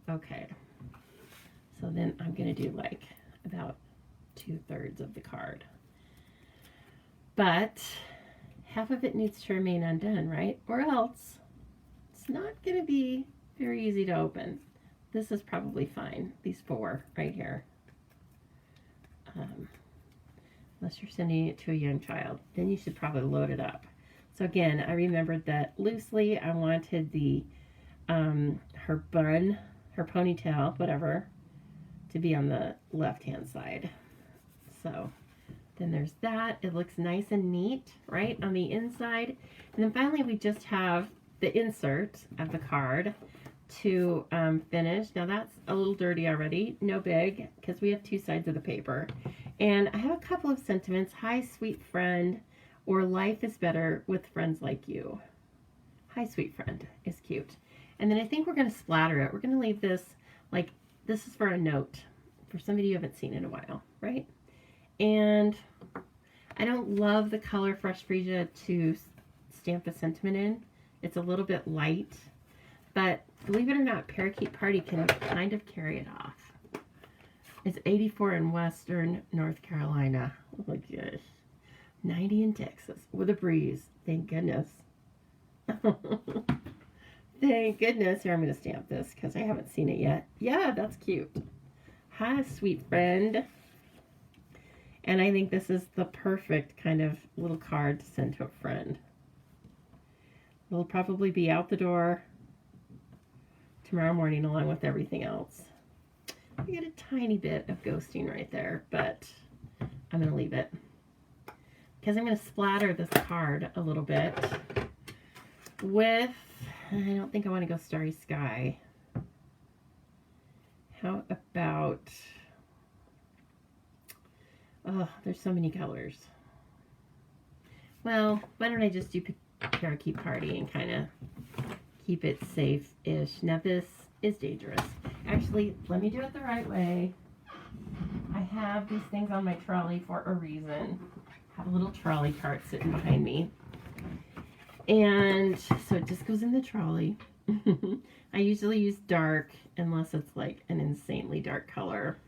Okay. So then I'm going to do like about 2/3 of the card. But half of it needs to remain undone, right? Or else it's not going to be very easy to open. This is probably fine, these 4 right here. Unless you're sending it to a young child, then you should probably load it up. So again, I remembered that loosely I wanted the her bun, her ponytail, whatever, to be on the left-hand side. So then there's that. It looks nice and neat, right, on the inside. And then finally we just have the insert of the card to finish. Now that's a little dirty already, no big, because we have 2 sides of the paper. And I have a couple of sentiments. Hi, sweet friend, or life is better with friends like you. Hi, sweet friend is cute. And then I think we're going to splatter it. We're going to leave this, like, this is for a note, for somebody you haven't seen in a while, right? And I don't love the color Fresh Freesia to stamp a sentiment in. It's a little bit light, but believe it or not, Parakeet Party can kind of carry it off. It's 84 in Western North Carolina. Oh my gosh. 90 in Texas with a breeze. Thank goodness. Thank goodness. Here, I'm going to stamp this because I haven't seen it yet. Yeah, that's cute. Hi, sweet friend. And I think this is the perfect kind of little card to send to a friend. It'll probably be out the door tomorrow morning along with everything else. I get a tiny bit of ghosting right there, but I'm going to leave it because I'm going to splatter this card a little bit with, I don't think I want to go Starry Sky. How about, oh, there's so many colors. Well, why don't I just do Parakeet Party and kind of keep it safe-ish. Now this is dangerous. Actually, let me do it the right way. I have these things on my trolley for a reason. I have a little trolley cart sitting behind me. And so it just goes in the trolley. I usually use dark unless it's like an insanely dark color.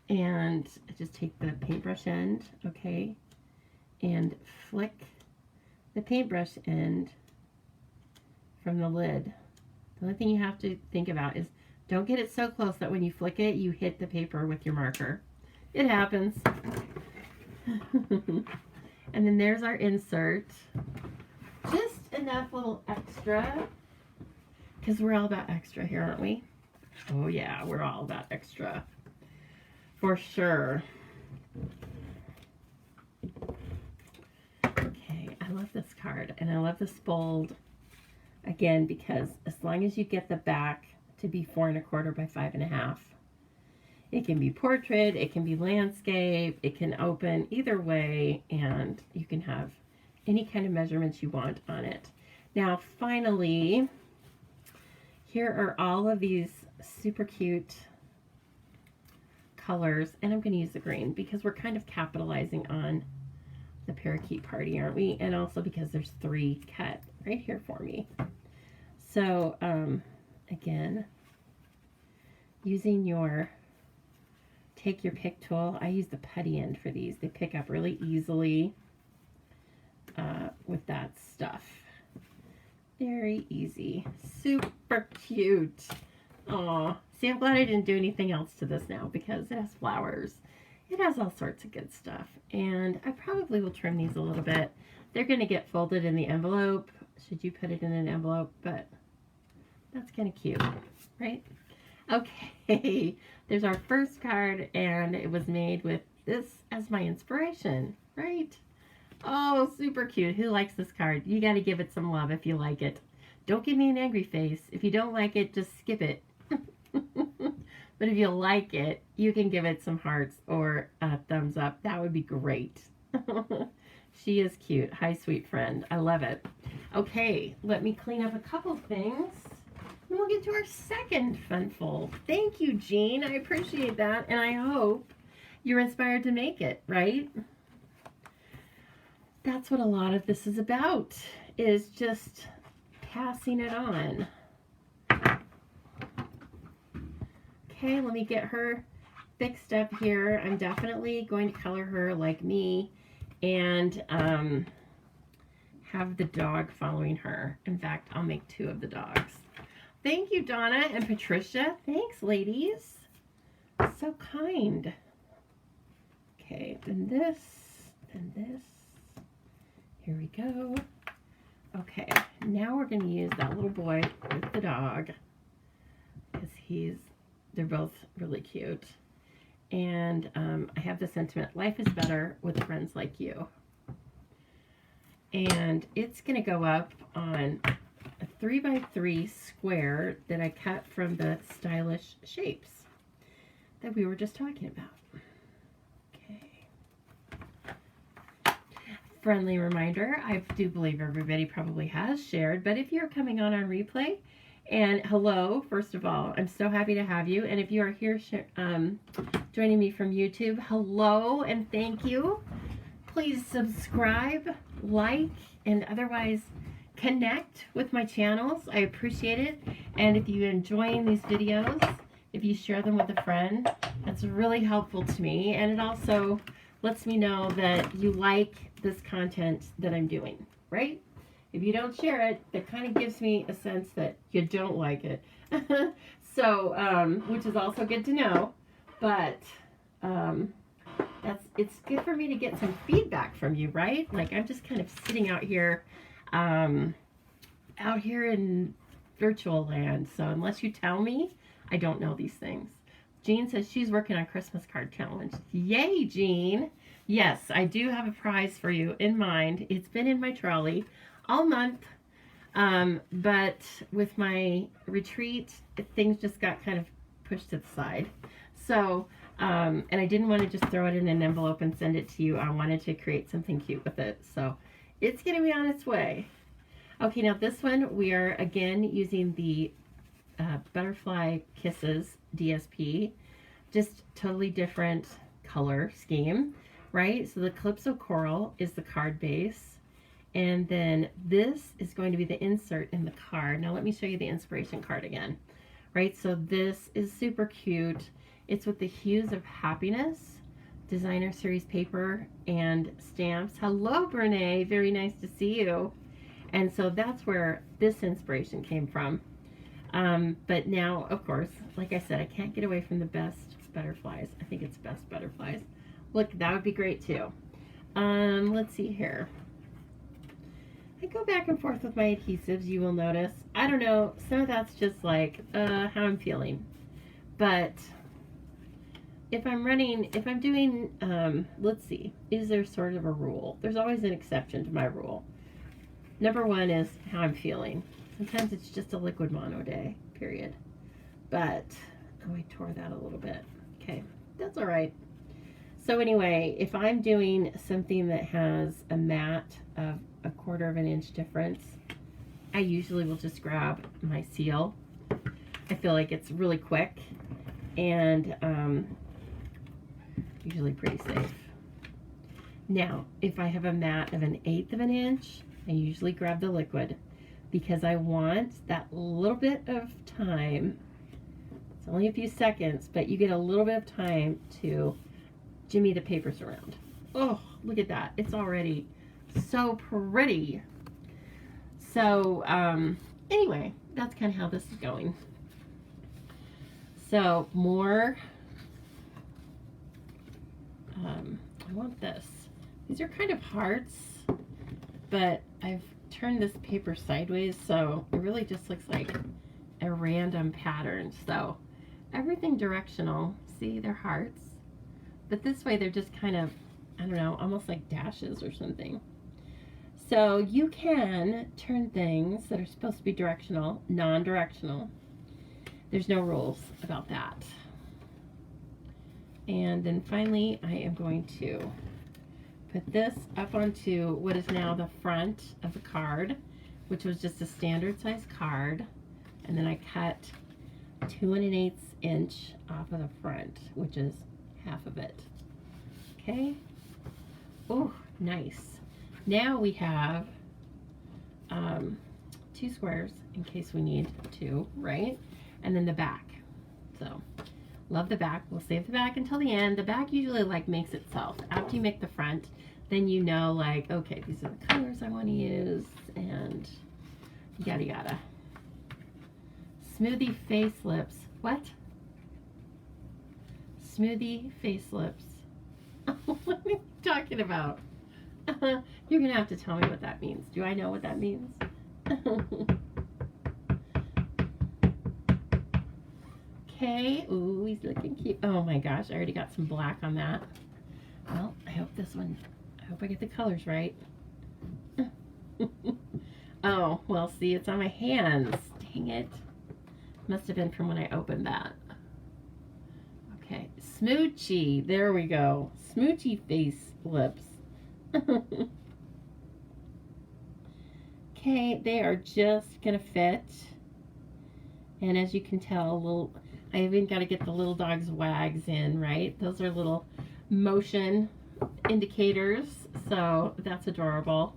And I just take the paintbrush end, okay, and flick the paintbrush end from the lid. The only thing you have to think about is don't get it so close that when you flick it, you hit the paper with your marker. It happens. And then there's our insert. Just enough little extra, because we're all about extra here, aren't we? Oh yeah, we're all about extra. For sure. Okay, I love this card, and I love this fold. Again, because as long as you get the back to be 4 1/4 by 5 1/2, it can be portrait, it can be landscape, it can open either way, and you can have any kind of measurements you want on it. Now, finally, here are all of these super cute colors, and I'm going to use the green because we're kind of capitalizing on the Parakeet Party, aren't we? And also because there's 3 cut right here for me. So, again, using your take your pick tool, I use the putty end for these. They pick up really easily with that stuff. Very easy. Super cute. Aw. See, I'm glad I didn't do anything else to this now because it has flowers. It has all sorts of good stuff. And I probably will trim these a little bit. They're going to get folded in the envelope. Should you put it in an envelope? But that's kind of cute, right? Okay, there's our first card, and it was made with this as my inspiration, right? Oh, super cute. Who likes this card? You got to give it some love if you like it. Don't give me an angry face. If you don't like it, just skip it. But if you like it, you can give it some hearts or a thumbs up. That would be great. She is cute. Hi, sweet friend. I love it. Okay, let me clean up a couple things. And we'll get to our second fun fold. Thank you, Jean. I appreciate that. And I hope you're inspired to make it, right? That's what a lot of this is about, is just passing it on. Okay, let me get her fixed up here. I'm definitely going to color her like me and have the dog following her. In fact, I'll make 2 of the dogs. Thank you, Donna and Patricia. Thanks, ladies. So kind. Okay, then this, then this. Here we go. Okay, now we're going to use that little boy with the dog because they're both really cute. And I have the sentiment, life is better with friends like you. And it's going to go up on a 3x3 square that I cut from the stylish shapes that we were just talking about. Okay. Friendly reminder, I do believe everybody probably has shared, but if you're coming on replay, and hello, first of all, I'm so happy to have you. And if you are here joining me from YouTube, hello and thank you. Please subscribe, like, and otherwise connect with my channels. I appreciate it. And if you're enjoying these videos, if you share them with a friend, that's really helpful to me. And it also lets me know that you like this content that I'm doing, right? If you don't share it, that kind of gives me a sense that you don't like it. So, which is also good to know. But it's good for me to get some feedback from you, right? Like, I'm just kind of sitting out here in virtual land. So unless you tell me, I don't know these things. Jean says she's working on Christmas card challenge. Yay, Jean. Yes, I do have a prize for you in mind. It's been in my trolley all month, but with my retreat, things just got kind of pushed to the side. So, and I didn't want to just throw it in an envelope and send it to you. I wanted to create something cute with it. So it's going to be on its way. Okay, now this one, we are again using the Butterfly Kisses DSP, just totally different color scheme, right? So the Calypso Coral is the card base. And then this is going to be the insert in the card. Now let me show you the inspiration card again, right? So this is super cute. It's with the Hues of Happiness, designer series paper and stamps. Hello, Brene. Very nice to see you. And so that's where this inspiration came from. But now, of course, like I said, I can't get away from the best butterflies. I think it's best butterflies. Look, that would be great too. Let's see here. I go back and forth with my adhesives, you will notice. I don't know, some of that's just like how I'm feeling. But if I'm doing, let's see, is there sort of a rule? There's always an exception to my rule. Number one is how I'm feeling. Sometimes it's just a liquid mono day, period. But, oh, I tore that a little bit. Okay, that's all right. So anyway, if I'm doing something that has a mat of 1/4 of an inch difference, I usually will just grab my seal. I feel like it's really quick and usually pretty safe. Now, if I have a mat of 1/8 of an inch, I usually grab the liquid because I want that little bit of time. It's only a few seconds, but you get a little bit of time to jimmy the papers around. Oh, look at that. It's already so pretty. So, anyway, that's kind of how this is going. So more, I want this. These are kind of hearts, but I've turned this paper sideways, so it really just looks like a random pattern. So everything directional. See, they're hearts, but this way they're just kind of, I don't know, almost like dashes or something. So you can turn things that are supposed to be directional, non-directional. There's no rules about that. And then finally, I am going to put this up onto what is now the front of the card, which was just a standard size card. And then I cut 2 1/8 inch off of the front, which is half of it. Okay. Oh, nice. Now we have 2 squares in case we need to, right? And then the back. So love the back. We'll save the back until the end. The back usually like makes itself. After you make the front, then you know like, okay, these are the colors I want to use and yada yada. Smoothie face lips. What? Smoothie face lips. What are you talking about? You're gonna have to tell me what that means. Do I know what that means? Okay. Ooh, he's looking cute. Oh my gosh, I already got some black on that. Well, I hope this one, I hope I get the colors right. Oh, well, see, it's on my hands. Dang it. Must have been from when I opened that. Okay, Smoochy. There we go. Smoochy face lips. Okay, they are just gonna fit. And as you can tell, I even got to get the little dog's wags in, right? Those are little motion indicators, so that's adorable.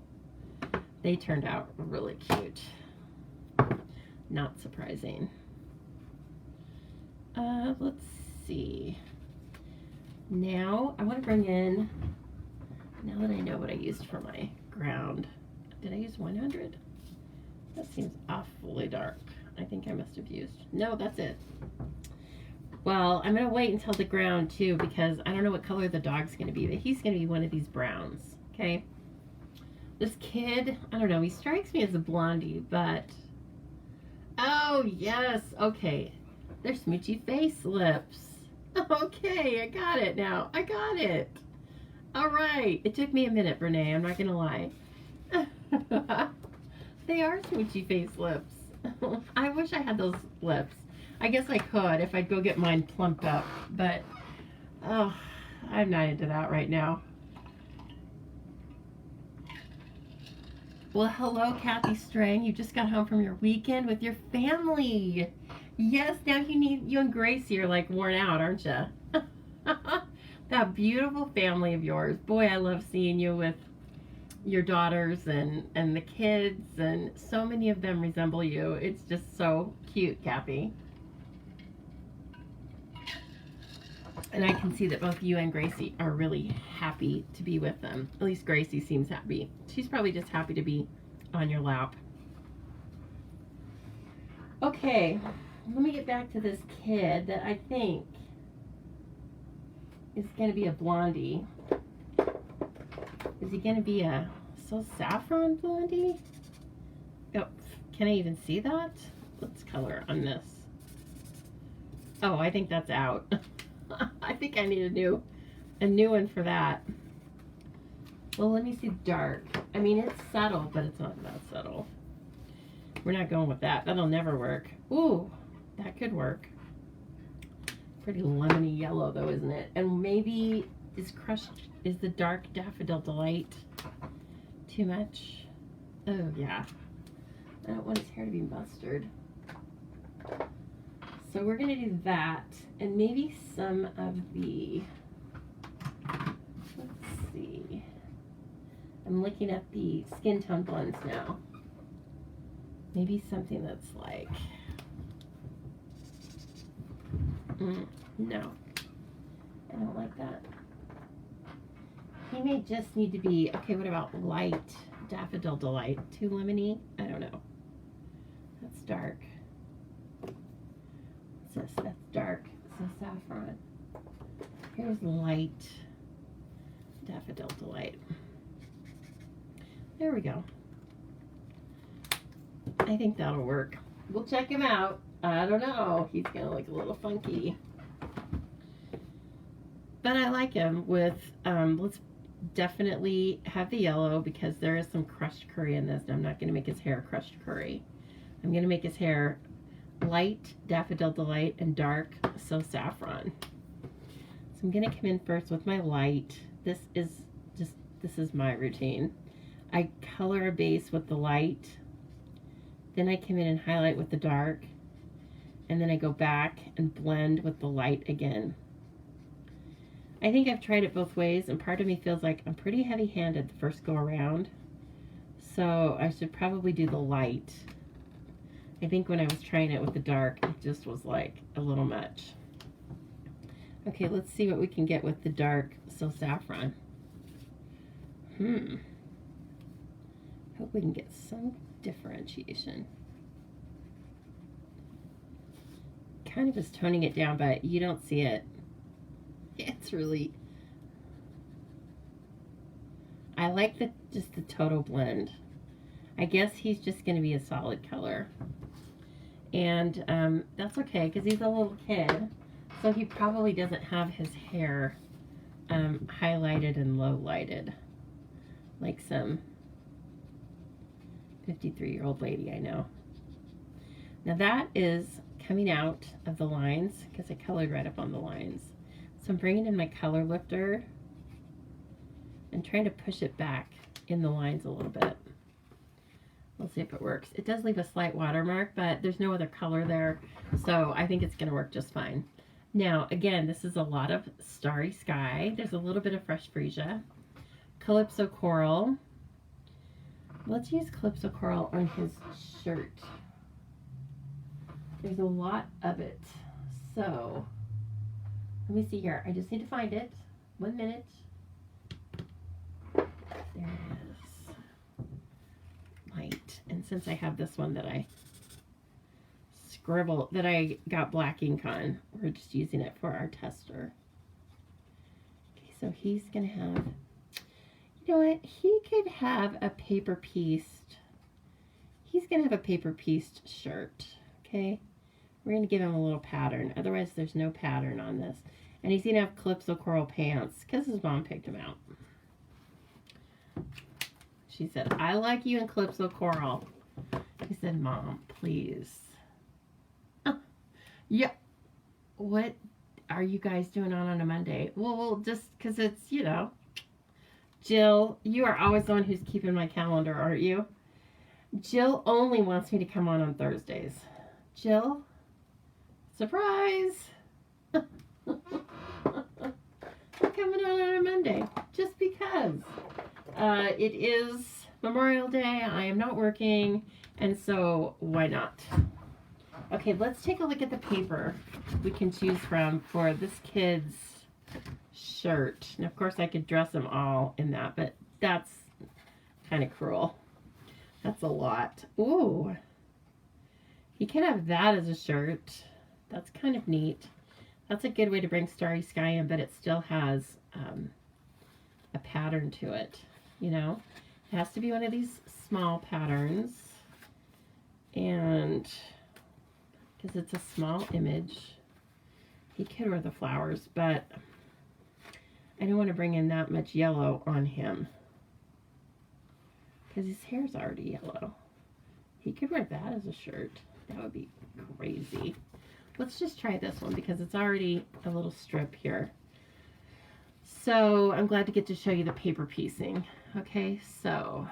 They turned out really cute. Not surprising. Let's see. Now I want to bring in, now that I know what I used for my ground, did I use 100? That seems awfully dark. I think I must have used, no, that's it. Well, I'm going to wait until the ground too, because I don't know what color the dog's going to be, but he's going to be one of these browns, okay? This kid, I don't know, he strikes me as a blondie, but, oh yes, okay. They're Smoochy face lips. Okay, I got it now. I got it. All right. It took me a minute, Brene. I'm not going to lie. They are Smoochy face lips. I wish I had those lips. I guess I could if I'd go get mine plumped up, but oh, I'm not into that right now. Well, hello, Kathy Strang. You just got home from your weekend with your family. Yes, now you and Gracie are like worn out, aren't you? That beautiful family of yours. Boy, I love seeing you with your daughters and the kids, and so many of them resemble you. It's just so cute, Kathy. And I can see that both you and Gracie are really happy to be with them. At least Gracie seems happy. She's probably just happy to be on your lap. Okay, let me get back to this kid that I think is going to be a blondie. Is he going to be a saffron blondie? Oh, can I even see that? Let's color on this. Oh, I think that's out. I think I need a new one for that. Well, let me see dark. I mean, it's subtle, but it's not that subtle. We're not going with that. That'll never work. Ooh, that could work. Pretty lemony yellow though, isn't it? And maybe is the dark Daffodil Delight too much? Oh yeah. I don't want his hair to be mustard. So we're gonna do that, and maybe some of the, let's see. I'm looking at the skin tone blends now. Maybe something that's like, no, I don't like that. He may just need to be, okay, what about light Daffodil Delight? Too lemony? I don't know. That's dark. What's this? That's dark. So saffron. Here's light Daffodil Delight. There we go. I think that'll work. We'll check him out. I don't know. He's gonna look a little funky. But I like him with, let's definitely have the yellow because there is some crushed curry in this. And I'm not gonna make his hair crushed curry. I'm gonna make his hair light Daffodil Delight and dark So Saffron. So I'm gonna come in first with my light. This is my routine. I color a base with the light, then I come in and highlight with the dark, and then I go back and blend with the light again. I think I've tried it both ways, and part of me feels like I'm pretty heavy-handed the first go around, so I should probably do the light. I think when I was trying it with the dark, it just was like a little much. Okay, let's see what we can get with the dark So Saffron. Hope we can get some differentiation. Kind of is toning it down, but you don't see it. It's really, I like just the total blend. I guess he's just going to be a solid color. And that's okay because he's a little kid. So he probably doesn't have his hair highlighted and low lighted like some 53-year-old lady I know. Now that is coming out of the lines because I colored right up on the lines. So I'm bringing in my color lifter and trying to push it back in the lines a little bit. We'll see if it works. It does leave a slight watermark, but there's no other color there, so I think it's going to work just fine. Now, again, this is a lot of Starry Sky. There's a little bit of Fresh Freesia. Calypso Coral. Let's use Calypso Coral on his shirt. There's a lot of it. So, let me see here. I just need to find it. 1 minute. There it is. Light. And since I have this one that I that I got black ink on, we're just using it for our tester. Okay, so he's gonna have, you know what, he could have a paper pieced, he's gonna have a paper pieced shirt, okay? We're gonna give him a little pattern, otherwise there's no pattern on this. And he's gonna have Calypso Coral pants, because his mom picked him out. She said, I like you in Calypso Coral. He said, Mom, please. Yeah. What are you guys doing on a Monday? Well, just because it's, you know, Jill, you are always the one who's keeping my calendar, aren't you? Jill only wants me to come on Thursdays. Jill, surprise. I'm coming on a Monday just because it is Memorial Day. I am not working, and so why not? Okay, let's take a look at the paper we can choose from for this kid's shirt. And of course I could dress them all in that, but that's kind of cruel. That's a lot. Ooh. He can have that as a shirt. That's kind of neat. That's a good way to bring Starry Sky in, but it still has a pattern to it, you know? It has to be one of these small patterns. And because it's a small image, he could wear the flowers, but I don't want to bring in that much yellow on him because his hair's already yellow. He could wear that as a shirt. That would be crazy. Let's just try this one because it's already a little strip here. So I'm glad to get to show you the paper piecing. Okay, so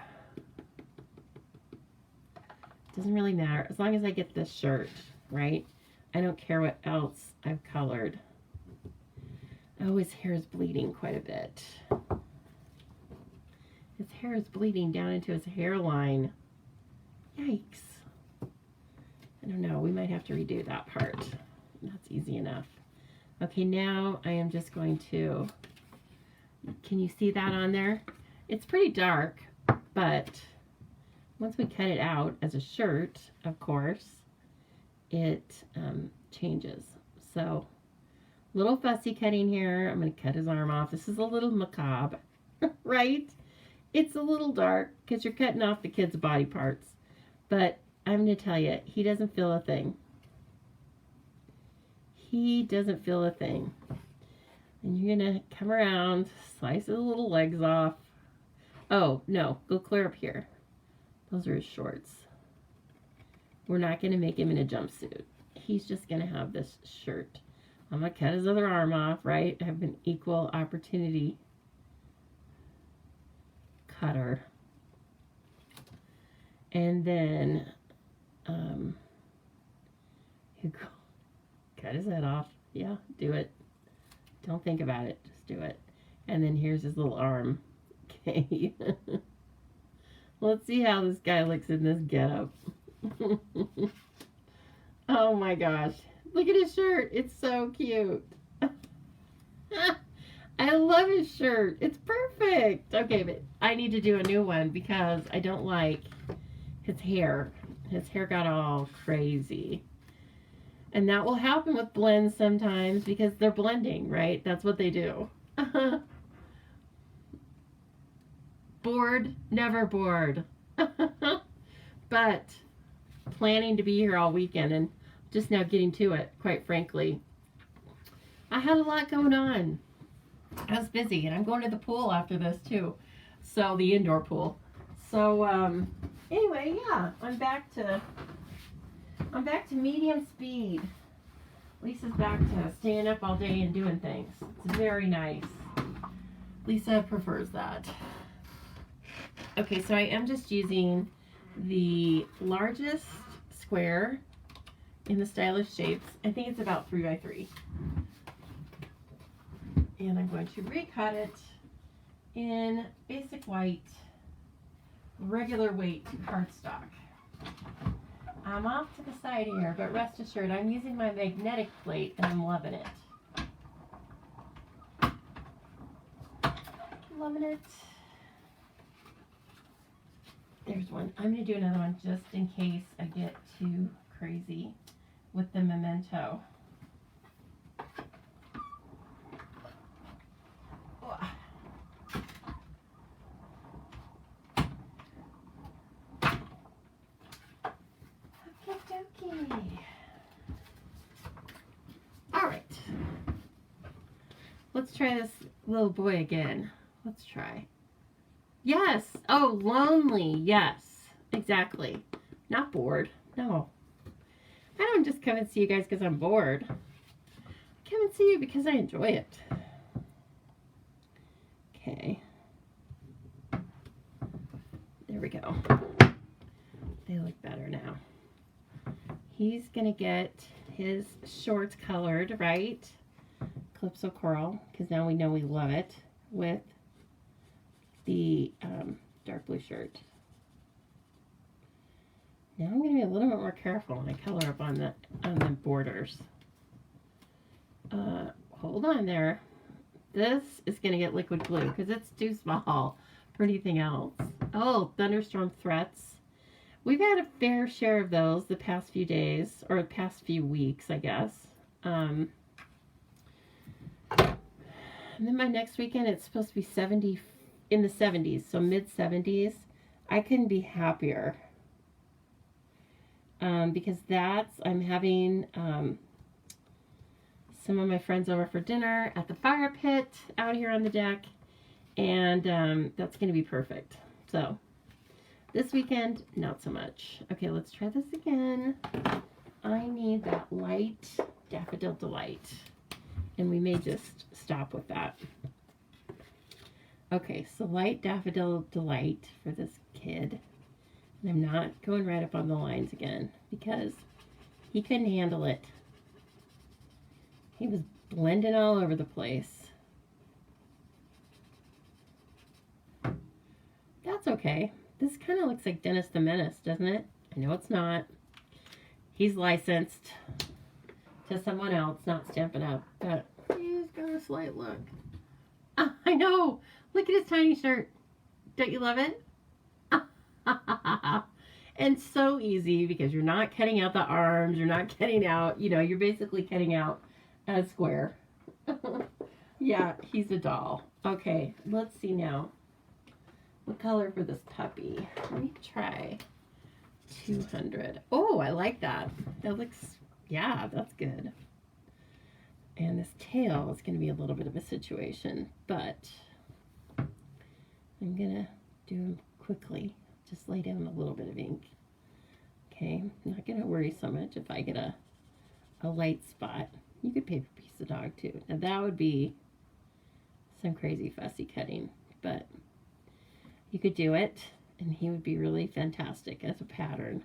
it doesn't really matter as long as I get this shirt right. I don't care what else I've colored. Oh, his hair is bleeding quite a bit. His hair is bleeding down into his hairline. Yikes. I don't know. We might have to redo that part. That's easy enough. Okay, now I am just going to, can you see that on there? It's pretty dark, but once we cut it out as a shirt, of course, it changes. So, little fussy cutting here. I'm going to cut his arm off. This is a little macabre, right? It's a little dark because you're cutting off the kid's body parts. But I'm going to tell you, he doesn't feel a thing. He doesn't feel a thing. And you're going to come around, slice his little legs off. Oh, no, go clear up here. Those are his shorts. We're not going to make him in a jumpsuit. He's just going to have this shirt. I'm going to cut his other arm off, right? I have an equal opportunity cutter. And then, cut his head off. Yeah, do it. Don't think about it. Just do it. And then here's his little arm. Okay. Let's see how this guy looks in this getup. Oh my gosh. Look at his shirt. It's so cute. I love his shirt. It's perfect. Okay, but I need to do a new one because I don't like his hair. His hair got all crazy. And that will happen with blends sometimes because they're blending, right? That's what they do. Bored, never bored. But planning to be here all weekend and just now getting to it, quite frankly. I had a lot going on. I was busy, and I'm going to the pool after this too. So the indoor pool. So anyway, yeah, I'm back to medium speed. Lisa's back to staying up all day and doing things. It's very nice. Lisa prefers that. Okay, so I am just using the largest square in the Stylish Shapes. I think it's about 3x3. And I'm going to recut it in basic white, regular weight cardstock. I'm off to the side here, but rest assured, I'm using my magnetic plate and I'm loving it. Loving it. There's one. I'm going to do another one just in case I get too crazy with the memento. Okay. All right. Let's try this little boy again. Let's try. Yes. Oh, lonely. Yes. Exactly. Not bored. No. I don't just come and see you guys because I'm bored. I come and see you because I enjoy it. Okay. There we go. They look better now. He's going to get his shorts colored, right? Calypso Coral, because now we know we love it, with the dark blue shirt. Now I'm going to be a little bit more careful when I color up on the borders. Hold on there. This is going to get liquid glue because it's too small for anything else. Oh, thunderstorm threats. We've had a fair share of those the past few days, or the past few weeks, I guess. And then my next weekend, it's supposed to be 70, in the 70s, so mid-70s. I couldn't be happier. Because I'm having some of my friends over for dinner at the fire pit out here on the deck, and that's going to be perfect. So this weekend, not so much. Okay, let's try this again. I need that light Daffodil Delight, and we may just stop with that. Okay, so light Daffodil Delight for this kid. And I'm not going right up on the lines again because he couldn't handle it. He was blending all over the place. That's okay. This kind of looks like Dennis the Menace, doesn't it? I know it's not. He's licensed to someone else, not Stampin' Up, but he's got a slight look. I know. Look at his tiny shirt. Don't you love it? And so easy because you're not cutting out the arms, you're not cutting out, you know, you're basically cutting out a square. Yeah, he's a doll. Okay, let's see now. What color for this puppy? Let me try 200. Oh, I like that. That looks, yeah, that's good. And this tail is going to be a little bit of a situation, but I'm going to do them quickly. Just lay down a little bit of ink. Okay, I'm not going to worry so much if I get a light spot. You could paper piece the dog too. Now that would be some crazy fussy cutting, but you could do it and he would be really fantastic as a pattern.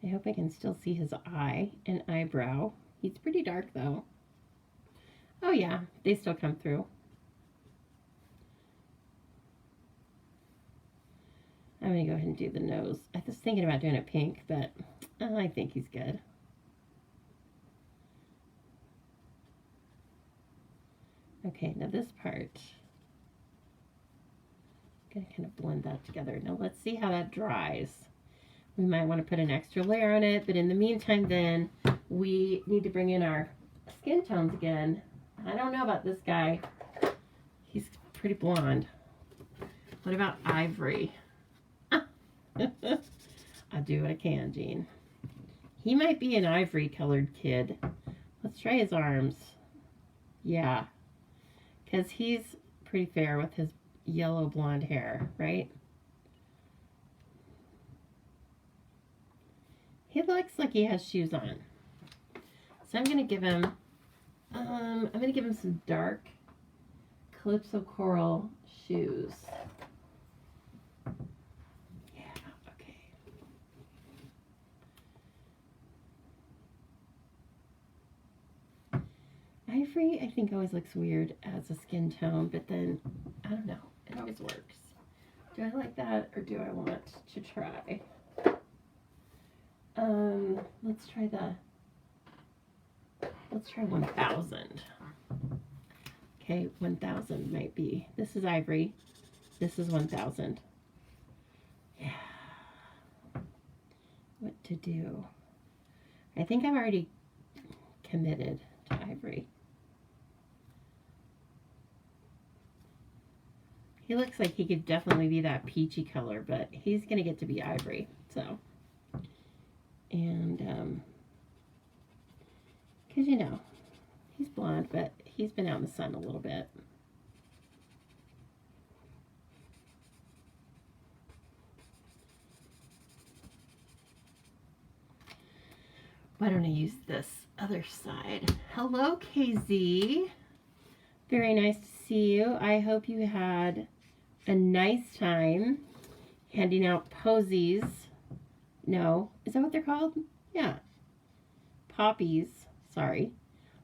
I hope I can still see his eye and eyebrow. He's pretty dark though. Oh yeah, they still come through. I'm going to go ahead and do the nose. I was thinking about doing it pink, but I think he's good. Okay, now this part, I'm going to kind of blend that together. Now let's see how that dries. We might want to put an extra layer on it, but in the meantime then, we need to bring in our skin tones again. I don't know about this guy. He's pretty blonde. What about ivory? I'll do what I can, Jean. He might be an ivory colored kid. Let's try his arms. Yeah, because he's pretty fair with his yellow blonde hair, right? He looks like he has shoes on. So I'm gonna give him some dark Calypso Coral shoes. Yeah, okay. Ivory, I think, always looks weird as a skin tone, but then, I don't know, it always works. Do I like that, or do I want to try? Let's try 1000. Okay, 1000 might be. This is ivory. This is 1000. Yeah. What to do? I think I'm already committed to ivory. He looks like he could definitely be that peachy color, but he's going to get to be ivory, so. And, because, you know, he's blonde, but he's been out in the sun a little bit. Why don't I use this other side? Hello, KZ. Very nice to see you. I hope you had a nice time handing out posies. No, is that what they're called? Yeah. Poppies, sorry,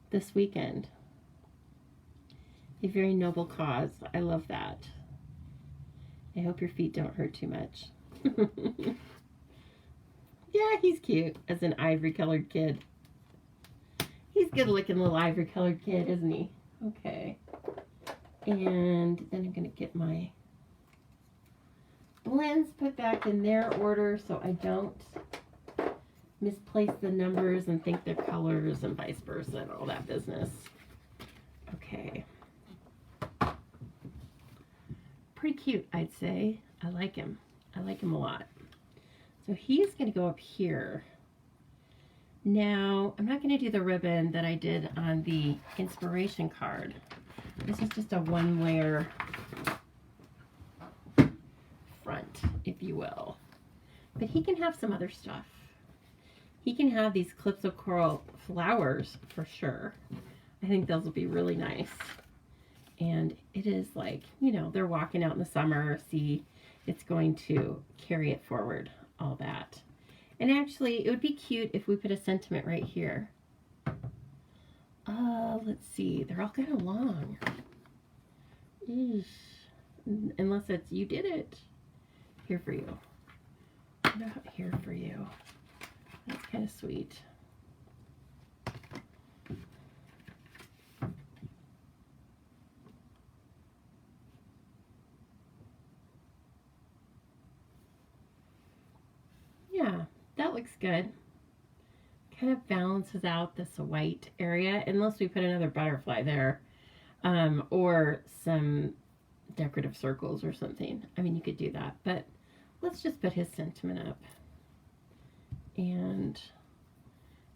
this weekend. A very noble cause. I love that. I hope your feet don't hurt too much. Yeah, he's cute as an ivory colored kid. He's good looking little ivory colored kid, isn't he? Okay. And then I'm going to get my blends put back in their order so I don't misplace the numbers and think they're colors and vice versa and all that business. Okay. Pretty cute, I'd say. I like him. I like him a lot. So he's going to go up here. Now, I'm not going to do the ribbon that I did on the inspiration card. This is just a one layer front, if you will. But he can have some other stuff. He can have these Calypso Coral flowers for sure. I think those will be really nice. And it is like, you know, they're walking out in the summer. See, it's going to carry it forward, all that. And actually, it would be cute if we put a sentiment right here. Let's see. They're all kind of long. Eesh. Unless it's, you did it. Here for you. What about here for you? That's kind of sweet. Yeah, that looks good. Kind of balances out this white area, unless we put another butterfly there, or some decorative circles or something. I mean, you could do that, but let's just put his sentiment up. And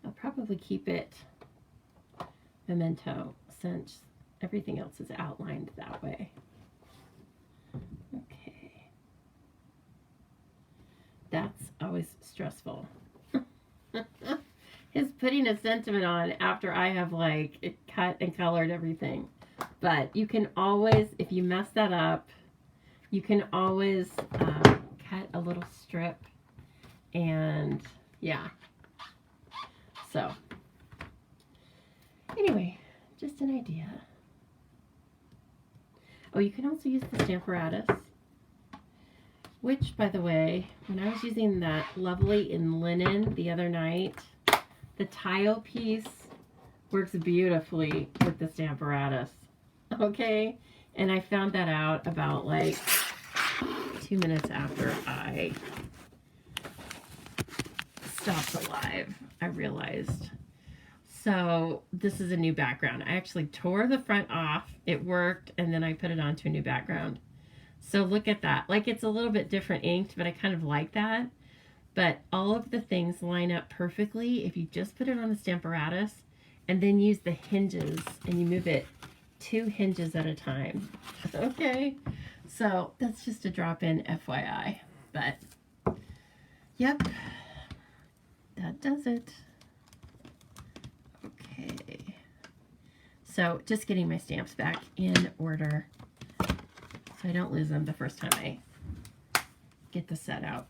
I'll probably keep it memento since everything else is outlined that way. Okay. That's always stressful. Is putting a sentiment on after I have like cut and colored everything. But you can always, if you mess that up, you can always cut a little strip, and yeah. So anyway, just an idea. Oh, you can also use the Stamparatus, which, by the way, when I was using that Lovely in Linen the other night, the tile piece works beautifully with the Stamparatus. Okay? And I found that out about like 2 minutes after I stopped the live, I realized. So this is a new background. I actually tore the front off. It worked, and then I put it onto a new background. So look at that. Like, it's a little bit different inked, but I kind of like that. But all of the things line up perfectly if you just put it on the Stamparatus and then use the hinges, and you move it 2 hinges at a time. Okay? So that's just a drop-in FYI. But, yep, that does it. Okay. So just getting my stamps back in order so I don't lose them the first time I get the set out.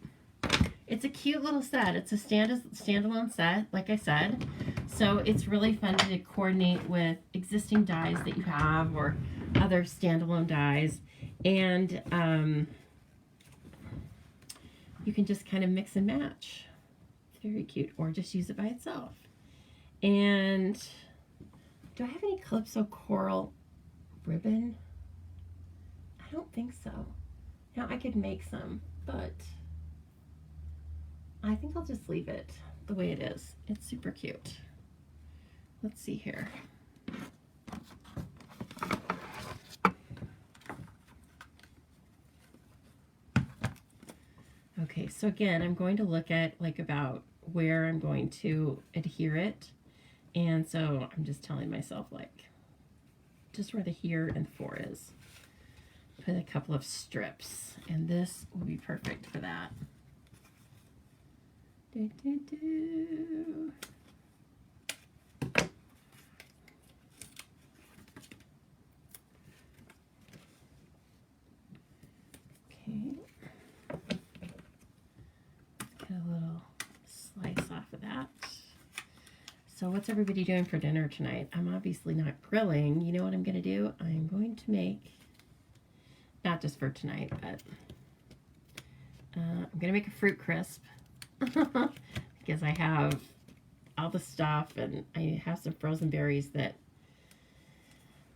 It's a cute little set. It's a standalone set, like I said. So it's really fun to coordinate with existing dies that you have or other standalone dies. And you can just kind of mix and match. It's very cute. Or just use it by itself. And do I have any Calypso Coral ribbon? I don't think so. Now I could make some, but I think I'll just leave it the way it is. It's super cute. Let's see here. Okay, so again, I'm going to look at like about where I'm going to adhere it. And so I'm just telling myself like just where the here and the for is. Put a couple of strips, and this will be perfect for that. Do, do, do. Okay. Get a little slice off of that. So what's everybody doing for dinner tonight? I'm obviously not grilling. You know what I'm going to do? I'm going to make, not just for tonight, but I'm going to make a fruit crisp. Because I have all the stuff, and I have some frozen berries that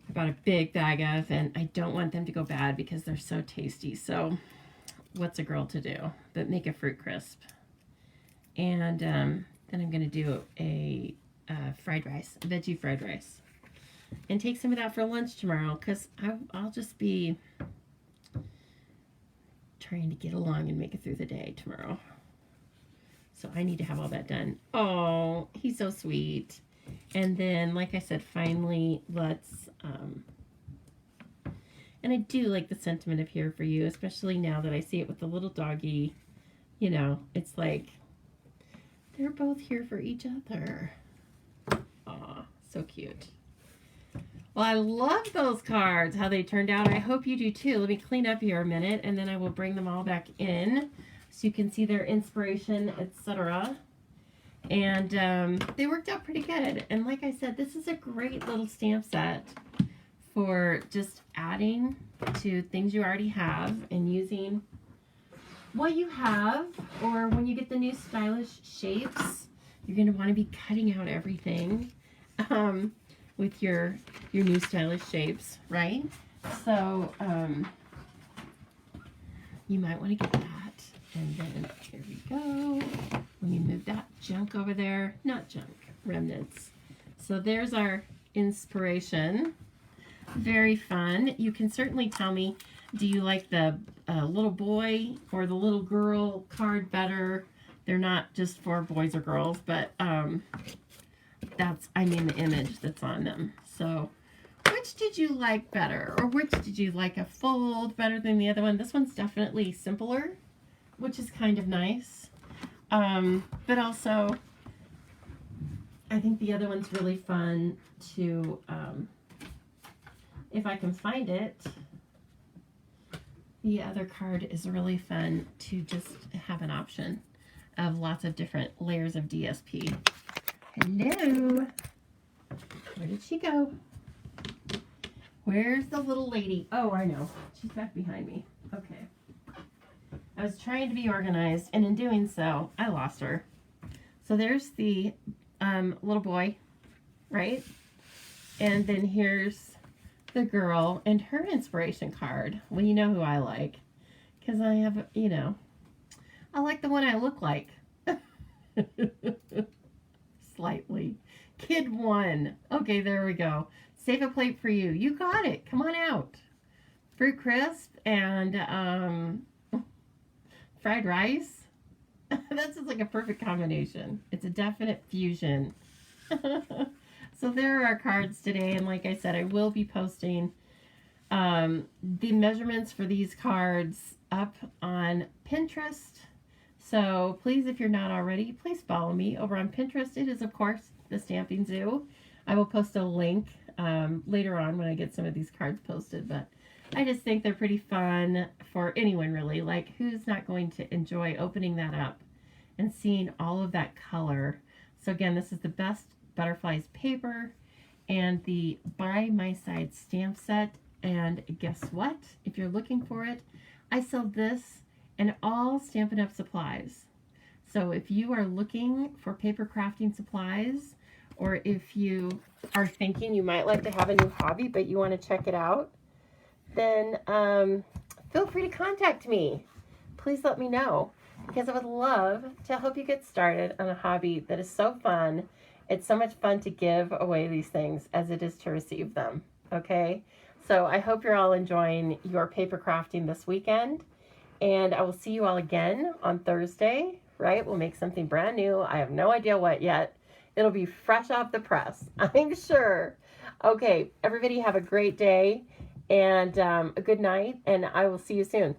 I bought a big bag of, and I don't want them to go bad because they're so tasty. So what's a girl to do but make a fruit crisp? And then I'm going to do a fried rice, a veggie fried rice, and take some of that for lunch tomorrow, because I'll just be trying to get along and make it through the day tomorrow. So I need to have all that done. Oh, he's so sweet. And then, like I said, finally, let's, and I do like the sentiment of here for you, especially now that I see it with the little doggy. You know, it's like, they're both here for each other. Aw, so cute. Well, I love those cards, how they turned out. I hope you do too. Let me clean up here a minute, and then I will bring them all back in so you can see their inspiration, etc. And they worked out pretty good. And like I said, this is a great little stamp set for just adding to things you already have and using what you have, or when you get the new stylish shapes, you're going to want to be cutting out everything with your new stylish shapes, right? So you might want to get that. And then here we go. Let me move that junk over there. Not junk, remnants. So there's our inspiration. Very fun. You can certainly tell me, do you like the little boy or the little girl card better? They're not just for boys or girls, but that's, I mean, the image that's on them. So which did you like better? Or which did you like a fold better than the other one? This one's definitely simpler, which is kind of nice. But also, I think the other one's really fun to, if I can find it, the other card is really fun to just have an option of lots of different layers of DSP. Hello. Where did she go? Where's the little lady? Oh, I know. She's back behind me. Okay. I was trying to be organized, and in doing so, I lost her. So there's the little boy, right? And then here's the girl and her inspiration card. Well, you know who I like, because I have, you know, I like the one I look like. Slightly. Kid 1. Okay, there we go. Save a plate for you. You got it. Come on out. Fruit crisp and fried rice. That's just like a perfect combination. It's a definite fusion. So there are our cards today, and like I said, I will be posting the measurements for these cards up on Pinterest. So please, if you're not already, please follow me over on Pinterest. It is, of course, the Stamping Zoo. I will post a link later on when I get some of these cards posted, but I just think they're pretty fun for anyone, really. Like, who's not going to enjoy opening that up and seeing all of that color? So again, this is the Best Butterflies paper and the By My Side stamp set. And guess what? If you're looking for it, I sell this and all Stampin' Up! Supplies. So if you are looking for paper crafting supplies, or if you are thinking you might like to have a new hobby but you want to check it out, then feel free to contact me. Please let me know, because I would love to help you get started on a hobby that is so fun. It's so much fun to give away these things as it is to receive them, okay? So I hope you're all enjoying your paper crafting this weekend, and I will see you all again on Thursday, right? We'll make something brand new. I have no idea what yet. It'll be fresh off the press, I'm sure. Okay, everybody have a great day and a good night, and I will see you soon.